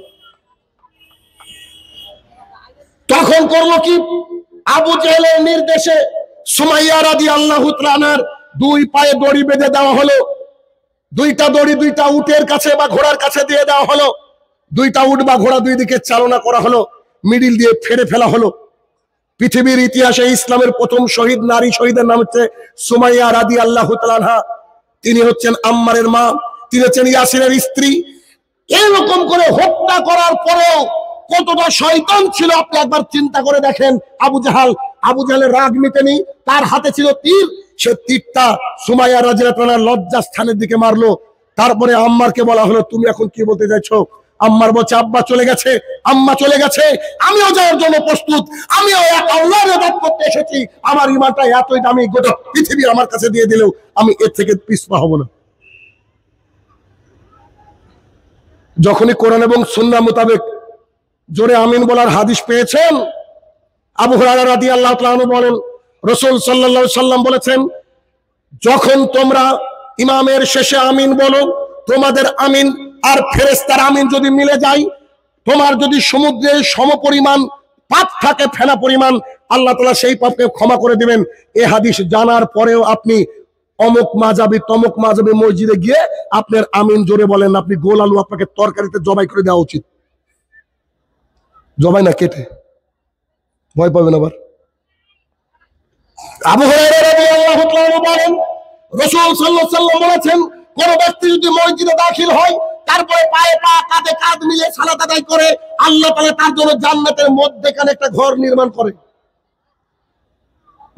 তখন করলো কি? আবু জেহেলের নির্দেশে সুমাইয়া রাদিয়াল্লাহু তাআলা আনহার 2 পায়ে দড়ি বেঁধে দেওয়া হলো। 2টা দড়ি 2টা উটের কাছে বা ঘোড়ার কাছে দিয়ে দেওয়া হলো। 2টা উট বা ঘোড়া 2 দিকে চালনা করা হলো, মিডিল দিয়ে ফেরে ফেলা হলো। পৃথিবীর ইতিহাসে ইসলামের প্রথম শহীদ নারী শহীদের নাম হচ্ছে সুমাইয়া রাদিয়াল্লাহু তাআলা আনহা। তিনি হচ্ছেন আম্মারের মা, তিনি হচ্ছেন ইয়াসিরের স্ত্রী। এরকম করে হত্যা করার পরেও কতটা শয়তান ছিল আপনি একবার চিন্তা করে দেখেন। আবু জাহেলের রাগ মিটেনি, তার হাতে ছিল তীর, সে তীরটা সুমাইয়া রাদিয়াল্লাহু তাআলার লজ্জা স্থানের দিকে মারলো। তারপরে আম্মারকে বলা হলো, তুমি এখন কি বলতে চাইছো? আম্মার বলছে, আব্বা চলে গেছে, আম্মা চলে গেছে, আমিও যাওয়ার জন্য প্রস্তুত, আমিও এক আল্লাহর ইবাদত করতে এসেছি। আমার ঈমানটা এতই দামি, গোটা পৃথিবী আমার কাছে দিয়ে দিলেও আমি এর থেকে পিছপা হব না। যখনই কোরআন এবং সুন্নাহ মোতাবেক জোরে আমিন বলার হাদিস পেয়েছেন, আবু হুরায়রা রাদিয়াল্লাহু তাআলা আনহু বলেন, রাসূল সাল্লাল্লাহু আলাইহি সাল্লাম বলেছেন, যখন তোমরা ইমামের শেষে আমিন বলো, তোমাদের আমিন আর ফেরেশতার আমিন যদি মিলে যায়, তোমার যদি সমুদ্রের সমপরিমাণ পাপ থাকে, ফেনা পরিমাণ, আল্লাহ তাআলা সেই পাপকে ক্ষমা করে দিবেন। এই হাদিস জানার পরেও আপনি অমুক মাযহাবি তমুক মাযহাবি মসজিদে গিয়ে আপনার আমিন জোরে বলেন, আপনি গোল আলু আপনাকে তরকারিতে জবাই করে দেওয়া উচিত। জবাই না, কেটে, ভয় পাবেন আবার। আবু হুরায়রা রাদিয়াল্লাহু তাআলা বলেন, রাসূল সাল্লাল্লাহু আলাইহি ওয়াসাল্লাম বলেছেন, কোন ব্যক্তি যদি মসজিদে দাখিল হয়, তারপরে পায়ে পা কাঁধে কাঁধ মিলিয়ে সালাত আদায় করে আল্লাহ তাআলা তার জন্য জান্নাতের মধ্যেখানে একটা ঘর নির্মাণ করে।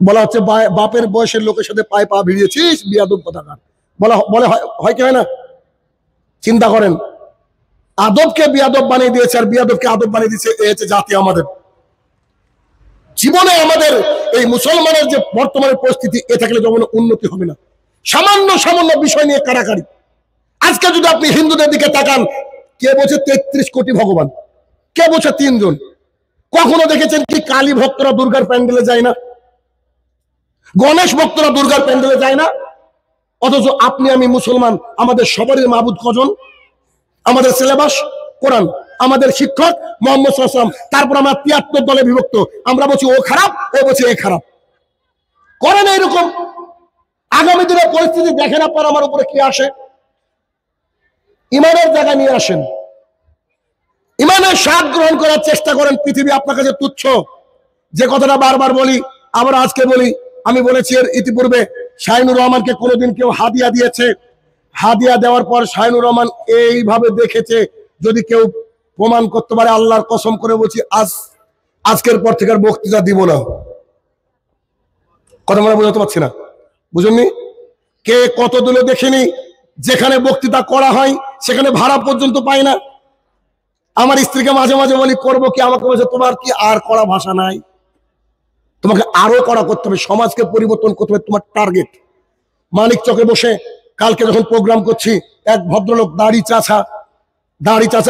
বলা হচ্ছে বাপের বয়সের লোকের সাথে পায়ে পা ভিড়িয়েছিস, বিয়াদব কোথাকার। বলে হয় কি হয় না? চিন্তা করেন, আদবকে বিয়াদব বানিয়ে দিয়েছে আর বিয়াদবকে আদব বানিয়ে দিয়েছে। এই হচ্ছে জাতি আমাদের। জীবনে আমাদের এই মুসলমানের যে বর্তমানে পরিস্থিতি, এ থাকলে যেমন উন্নতি হবে না। সামান্য সামান্য বিষয় নিয়ে কারাকারি। আজকে যদি আপনি হিন্দুদের দিকে তাকান, কে বলছে 33 কোটি ভগবান, কে বলছে 3 জন। কখনো দেখেছেন কি কালী ভক্তরা দুর্গার প্যান্ডেলে যায় না? গণেশ ভক্তরা দুর্গার প্যান্ডেলে যায় না? অথচ আপনি আমি মুসলমান, আমাদের সবারই মাবুদ কজন? আমাদের সিলেবাস কোরআন, আমাদের শিক্ষক মুহাম্মদ সাল্লাল্লাহু আলাইহি ওয়াসাল্লাম। তারপর আমরা 73 দলে বিভক্ত। আমরা বলছি ও খারাপ, ও বলছে এ খারাপ। করেন এরকম। আগামী দিনের পরিস্থিতি দেখেন আপনার আমার উপরে কি আসে। ইমানের জায়গা নিয়ে আসেন, ইমানের স্বাদ গ্রহণ করার চেষ্টা করেন। পৃথিবী আপনার কাছে তুচ্ছ। যে কথাটা বারবার বলি, আবার আজকে বলি, আমি বলেছি এর ইতিপূর্বে, শাহিনুর রহমানকে কোনোদিন কেউ হাদিয়া দিয়েছে, হাদিয়া দেওয়ার পর শাহিনুর রহমান এইভাবে দেখেছে, যদি কেউ প্রমাণ করতে পারে, আল্লাহর কসম করে বলছি আজকের পর থেকে আর বক্তৃতা দিব না। কথা মনে বোঝাতে পারছি না, বুঝুননি? কে কত দূরে দেখিনি, যেখানে বক্তৃতা করা হয় সেখানে ভাড়া পর্যন্ত পাই না। আমার স্ত্রীকে মাঝে মাঝে বলি করবো কি, আমাকে বলছে তোমার কি আর কড়া ভাষা নাই, তোমাকে আরো কড়া করতে হবে, সমাজকে পরিবর্তন করতে হবে, তোমার টার্গেট। মানিক চকে বসে কালকে যখন প্রোগ্রাম করছি, এক ভদ্রলোক দাড়ি চাচা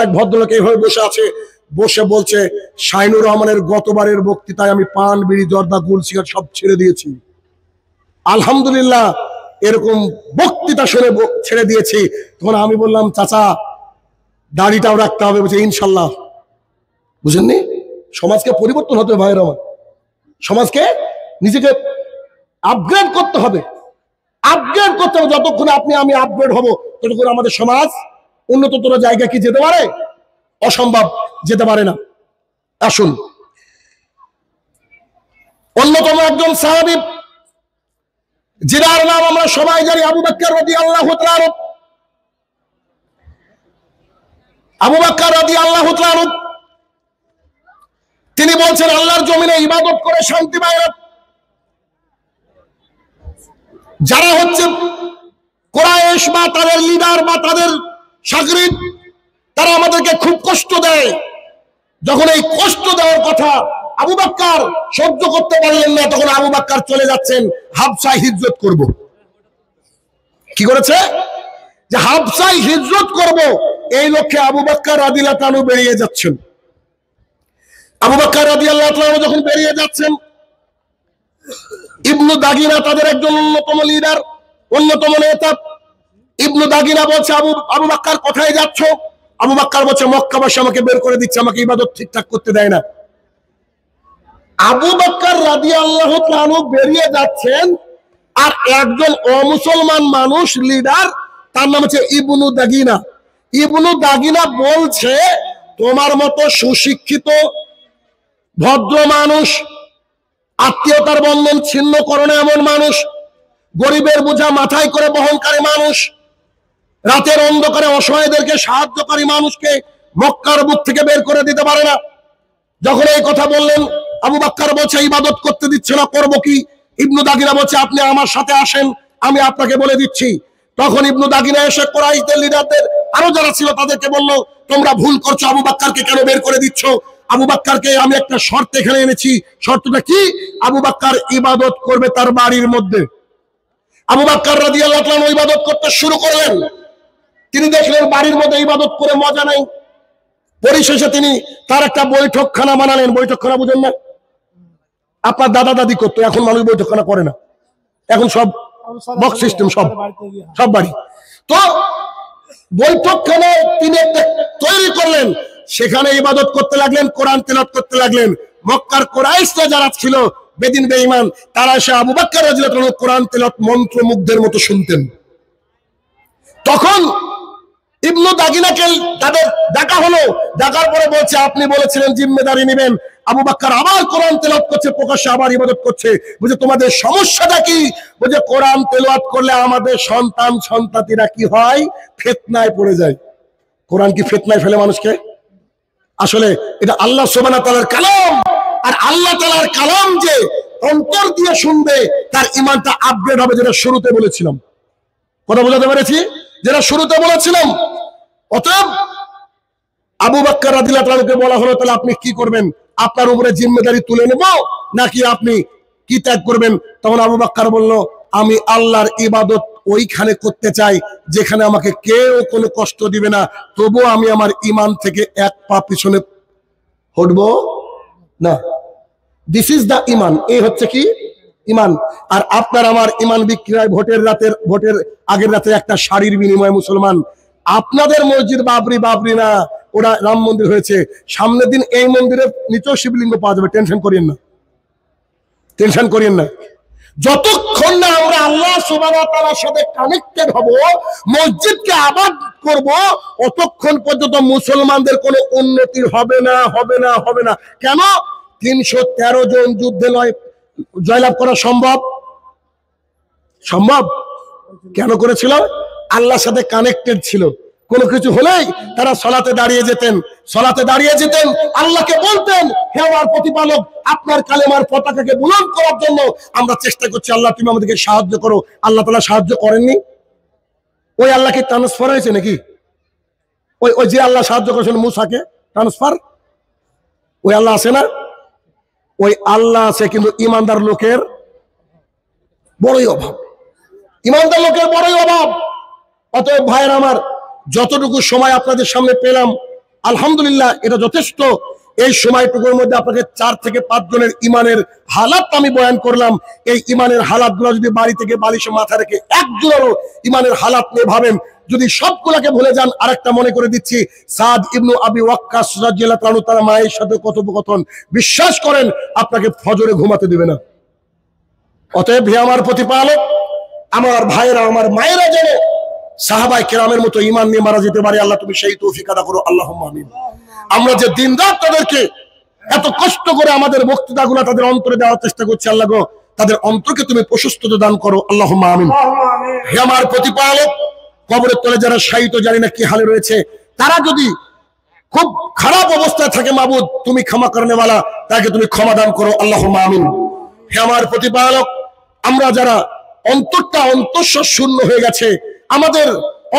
এক ভদ্রলোক এইভাবে বসে আছে, বসে বলছে শাহিনুর রহমানের গতবারের বক্তৃতায় আমি পান বিড়ি জর্দা গুল সিগারেট সব ছেড়ে দিয়েছি, আলহামদুলিল্লাহ এরকম বক্তৃতা শুনে ছেড়ে দিয়েছি। তখন আমি বললাম চাচা দাড়িটাও রাখতে হবে, বলছে ইনশাল্লাহ। বুঝেননি? সমাজকে পরিবর্তন হতে হবে ভাইয়ের আমার, সমাজকে নিজেকে আপগ্রেড করতে হবে, আপগ্রেড করতে হবে। যতক্ষণ আপনি আমি আপগ্রেড হব, ততক্ষণ আমাদের সমাজ উন্নততর জায়গা কি যেতে পারে? অসম্ভব যেতে পারে না। আসুন, অন্যতম একজন সাহাবী, যার নাম আমরা সবাই জানি, আবু বকর রাদিয়াল্লাহু তাআলা। আবু বকর রাদিয়াল্লাহু তাআলা তিনি বলছেন, আল্লাহর জমিনে ইবাদত করে শান্তি পায় না। যারা হচ্ছে কুরাইশ বা তাদের লিডার বা তাদের শাগরিদ, তারা আমাদেরকে খুব কষ্ট দেয়। যখন এই কষ্ট দেওয়ার কথা আবু বকর সহ্য করতে পারলেন না, তখন আবু বকর চলে যাচ্ছেন হাবশায় হিজরত করব। কি করেছে? যে হাবশায় হিজরত করব, এই লক্ষ্যে আবু বকর রাদিয়াল্লাহু তাআলা বেরিয়ে যাচ্ছেন। আবু বকর রাদিয়াল্লাহু তাআলা যখন বেরিয়ে যাচ্ছেন, ইবনু দাগিনা তাদের একজন অন্যতম লিডার, অন্যতম নেতা। ইবনু দাগিনা বলছে আবু বকর কোথায় যাচ্ছ? আবু বকর বলছে মক্কাবাসী আমাকে বের করে দিচ্ছে, আমাকে ইবাদত ঠিকঠাক করতে দেয় না। আবু বকর রাদিয়াল্লাহু তাআলা বেরিয়ে যাচ্ছেন, আর একজন অমুসলমান মানুষ লিডার, তার নাম হচ্ছে ইবনু দাগিনা। ইবনু দাগিনা বলছে তোমার মতো সুশিক্ষিত ভদ্র মানুষ, আত্মীয়তার বন্ধন ছিন্ন করো না এমন মানুষ, গরিবের বোঝা মাথায় করে বহনকারী মানুষ, রাতের অন্ধকারে অসহায়দেরকে সাহায্যকারী মানুষকে মক্কার বুক থেকে বের করে দিতে পারে না। যখন এই কথা বললেন, আবু বকর বলছে ইবাদত করতে দিচ্ছে না, করব কি? ইবনু দাগিনা বলছে আপনি আমার সাথে আসেন, আমি আপনাকে বলে দিচ্ছি। তখন ইবনু দাগিনা এসে কুরাইশদের লিডারদের আরো যারা ছিল তাদেরকে বলল, তোমরা ভুল করছো, আবু বকরকে কেন বের করে দিচ্ছ? আবু বকরকে আমি একটা শর্ত এখানে এনেছি। শর্তটা কি? আবু বকর ইবাদত করবে তার বাড়ির মধ্যে। আবু বকর রাদিয়াল্লাহু তাআলা ইবাদত করতে শুরু করলেন। তিনি দেখলেন বাড়ির মধ্যে ইবাদত করে মজা নাই। পরিশেষে তিনি তার একটা বৈঠকখানা বানালেন। বৈঠকখানা বুঝেন না? আপনার দাদা দাদি করতো, এখন মানুষ বৈঠকখানা করে না, এখন সব বক্স সিস্টেম, সব বাড়ি। তো বৈঠকখানা তিনি তৈরি করলেন, সেখানে ইবাদত করতে লাগলেন, কোরআন তেলাওয়াত করতে লাগলেন। মক্কার কুরাইশরা যারা ছিল বেদিন বেঈমান, তারা এসে আবু বকর রাদিয়াল্লাহু তাআলা কোরআন তেলাওয়াত মন্ত্রমুগ্ধের মতো শুনতেন। তখন ইবনু দাগিনাকে তাদের ডাকা হলো। ডাকার পরে বলছে আপনি বলেছিলেন জিম্মেদারি নেবেন। আবু বকর আবার কোরআন তেলাওয়াত করছে, প্রকাশ্যে আবার ইবাদত করছে। বুঝে তোমাদের সমস্যাটা কি? বুঝে কোরআন তেলাওয়াত করলে আমাদের সন্তান সন্ততিরা কি হয়? ফিতনায় পড়ে যায়। কোরআন কি ফিতনায় ফেলে মানুষকে? আসলে এটা আল্লাহ সুবহানাহু ওয়া তাআলার কালাম, আর আল্লাহ তাআলার কালাম যে অন্তর দিয়ে শুনবে তার ঈমানটা আপগ্রেড হবে, যেটা শুরুতে বলেছিলাম। কথা বুঝাতে পেরেছি? যেটা শুরুতে বলেছিলাম। অতএব আবু বকর রাদিয়াল্লাহু তাআলাকে বলা হলো, তাহলে আপনি কি করবেন? আপনার উপরে জিম্মেদারি তুলে নেব নাকি আপনি কি ত্যাগ করবেন? তখন আবু বকর বলল, আমি আল্লাহর ইবাদত ওইখানে করতে চাই যেখানে আমাকে কেউ কোনো কষ্ট দিবে না, তবুও আমি আমার ঈমান থেকে এক পা পিছনে হটবো না। দিস ইজ দা ঈমান। এই হচ্ছে কি ঈমান। আর আপনার আমার ঈমান বিক্রি হয় ভোটের আগের রাতে একটা শাড়ির বিনিময়ে। মুসলমান, আপনাদের মসজিদ বাবরি না, ওরা রাম মন্দির হয়েছে, সামনের দিন এই মন্দিরের নিচেও শিবলিঙ্গ পাওয়া যাবে। টেনশন করিয়েন না, টেনশন করিয়েন না। যতক্ষণ না আমরা আল্লাহ সুবহানাহু ওয়া তাআলার সাথে কানেক্টেড হব, মসজিদকে আবাদ করব, অতক্ষণ পর্যন্ত মুসলমানদের কোনো উন্নতি হবে না, হবে না, হবে না। কেন? 313 জন যুদ্ধে জয়লাভ করা সম্ভব? সম্ভব কেন করেছিল? আল্লাহর সাথে কানেক্টেড ছিল। কোনো কিছু হলেই তারা সালাতে দাঁড়িয়ে যেতেন, আল্লাহকে বলতেন, হে আমার প্রতিপালক, আপনার কালেমার পতাকাকে বুলন্দ করার জন্য আমরা চেষ্টা করছি, আল্লাহ তুমি আমাদেরকে সাহায্য করো। আল্লাহ তাআলা সাহায্য করেননি? ওই আল্লাহকে ট্রান্সফার হয়েছে নাকি? ওই যে আল্লাহ সাহায্য করেছেন মুসাকে, ট্রান্সফার? ওই আল্লাহ আছে না? ওই আল্লাহ আছে, কিন্তু ইমানদার লোকের বড়ই অভাব, ইমানদার লোকের বড়ই অভাব। অতএব ভাইয়ের আমার, যতটুকু সময় আপনাদের সামনে পেলাম, আলহামদুলিল্লাহ, এটা যথেষ্ট। এই সময়টুকুর মধ্যে আপনাকে 4 থেকে 5 জনের ইমানের হালাত আমি বয়ান করলাম। এই ইমানের হালাতগুলো যদি বাড়ি থেকে বালিশে মাথা রেখে একজনেরও ইমানের হালাত নিয়ে ভাবেন, যদি সবগুলাকে ভুলে যান, আরেকটা মনে করে দিচ্ছি, সাদ ইবনু আবি ওয়াক্কাস রাদিয়াল্লাহু তাআলা তার মায়ের সাথে কথোপকথন, বিশ্বাস করেন আপনাকে ফজরে ঘুমাতে দিবে না। অতএব হে আমার প্রতিপালক, আমার ভাইয়েরা, আমার মায়েরা যেন সাহাবায়ে কেরামের মতো ঈমান নিয়ে মারা যেতে পারে, আল্লাহ তুমি সেই তৌফিক আদা করো, আল্লাহুম্মা আমিন। আমরা যে দিনরাত তাদেরকে এত কষ্ট করে আমাদের বক্তৃতাগুলো তাদের অন্তরে দেওয়ার চেষ্টা করছি, আল্লাহ গো, তাদের অন্তরকে তুমি প্রশস্ততা দান করো, আল্লাহুম্মা আমিন। হে আমার প্রতিপালক, কবরের তলে যারা শায়িত, জানি না কি হালে রয়েছে, তারা যদি খুব খারাপ অবস্থায় থাকে, মাবুদ তুমি ক্ষমা করনেওয়ালা, তাকে তুমি ক্ষমা দান করো, আল্লাহুম্মা আমিন। হে আমার প্রতিপালক, আমরা যারা অন্তরটা অন্তঃশ্বর শূন্য হয়ে গেছে, আমাদের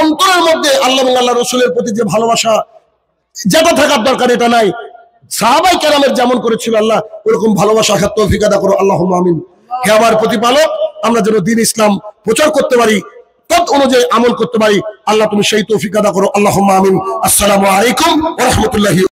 অন্তরের মধ্যে আল্লাহ এবং আল্লাহ রসুলের প্রতি যে ভালোবাসা যেটা থাকার দরকার এটা নাই, সাহাবায়ে কেরামের যেমন করেছিল, আল্লাহ ওরকম ভালোবাসা রাখার তৌফিক আদা করো, আল্লাহুম্মা আমিন। হে আমার প্রতিপালক, আমরা যেন দ্বীন ইসলাম প্রচার করতে পারি, তত অনুযায়ী আমল করতে পারি, আল্লাহ তুমি সেই তৌফিক আদা করো, আল্লাহুম্মা আমিন। আসসালামু আলাইকুম ওয়া রাহমাতুল্লাহি।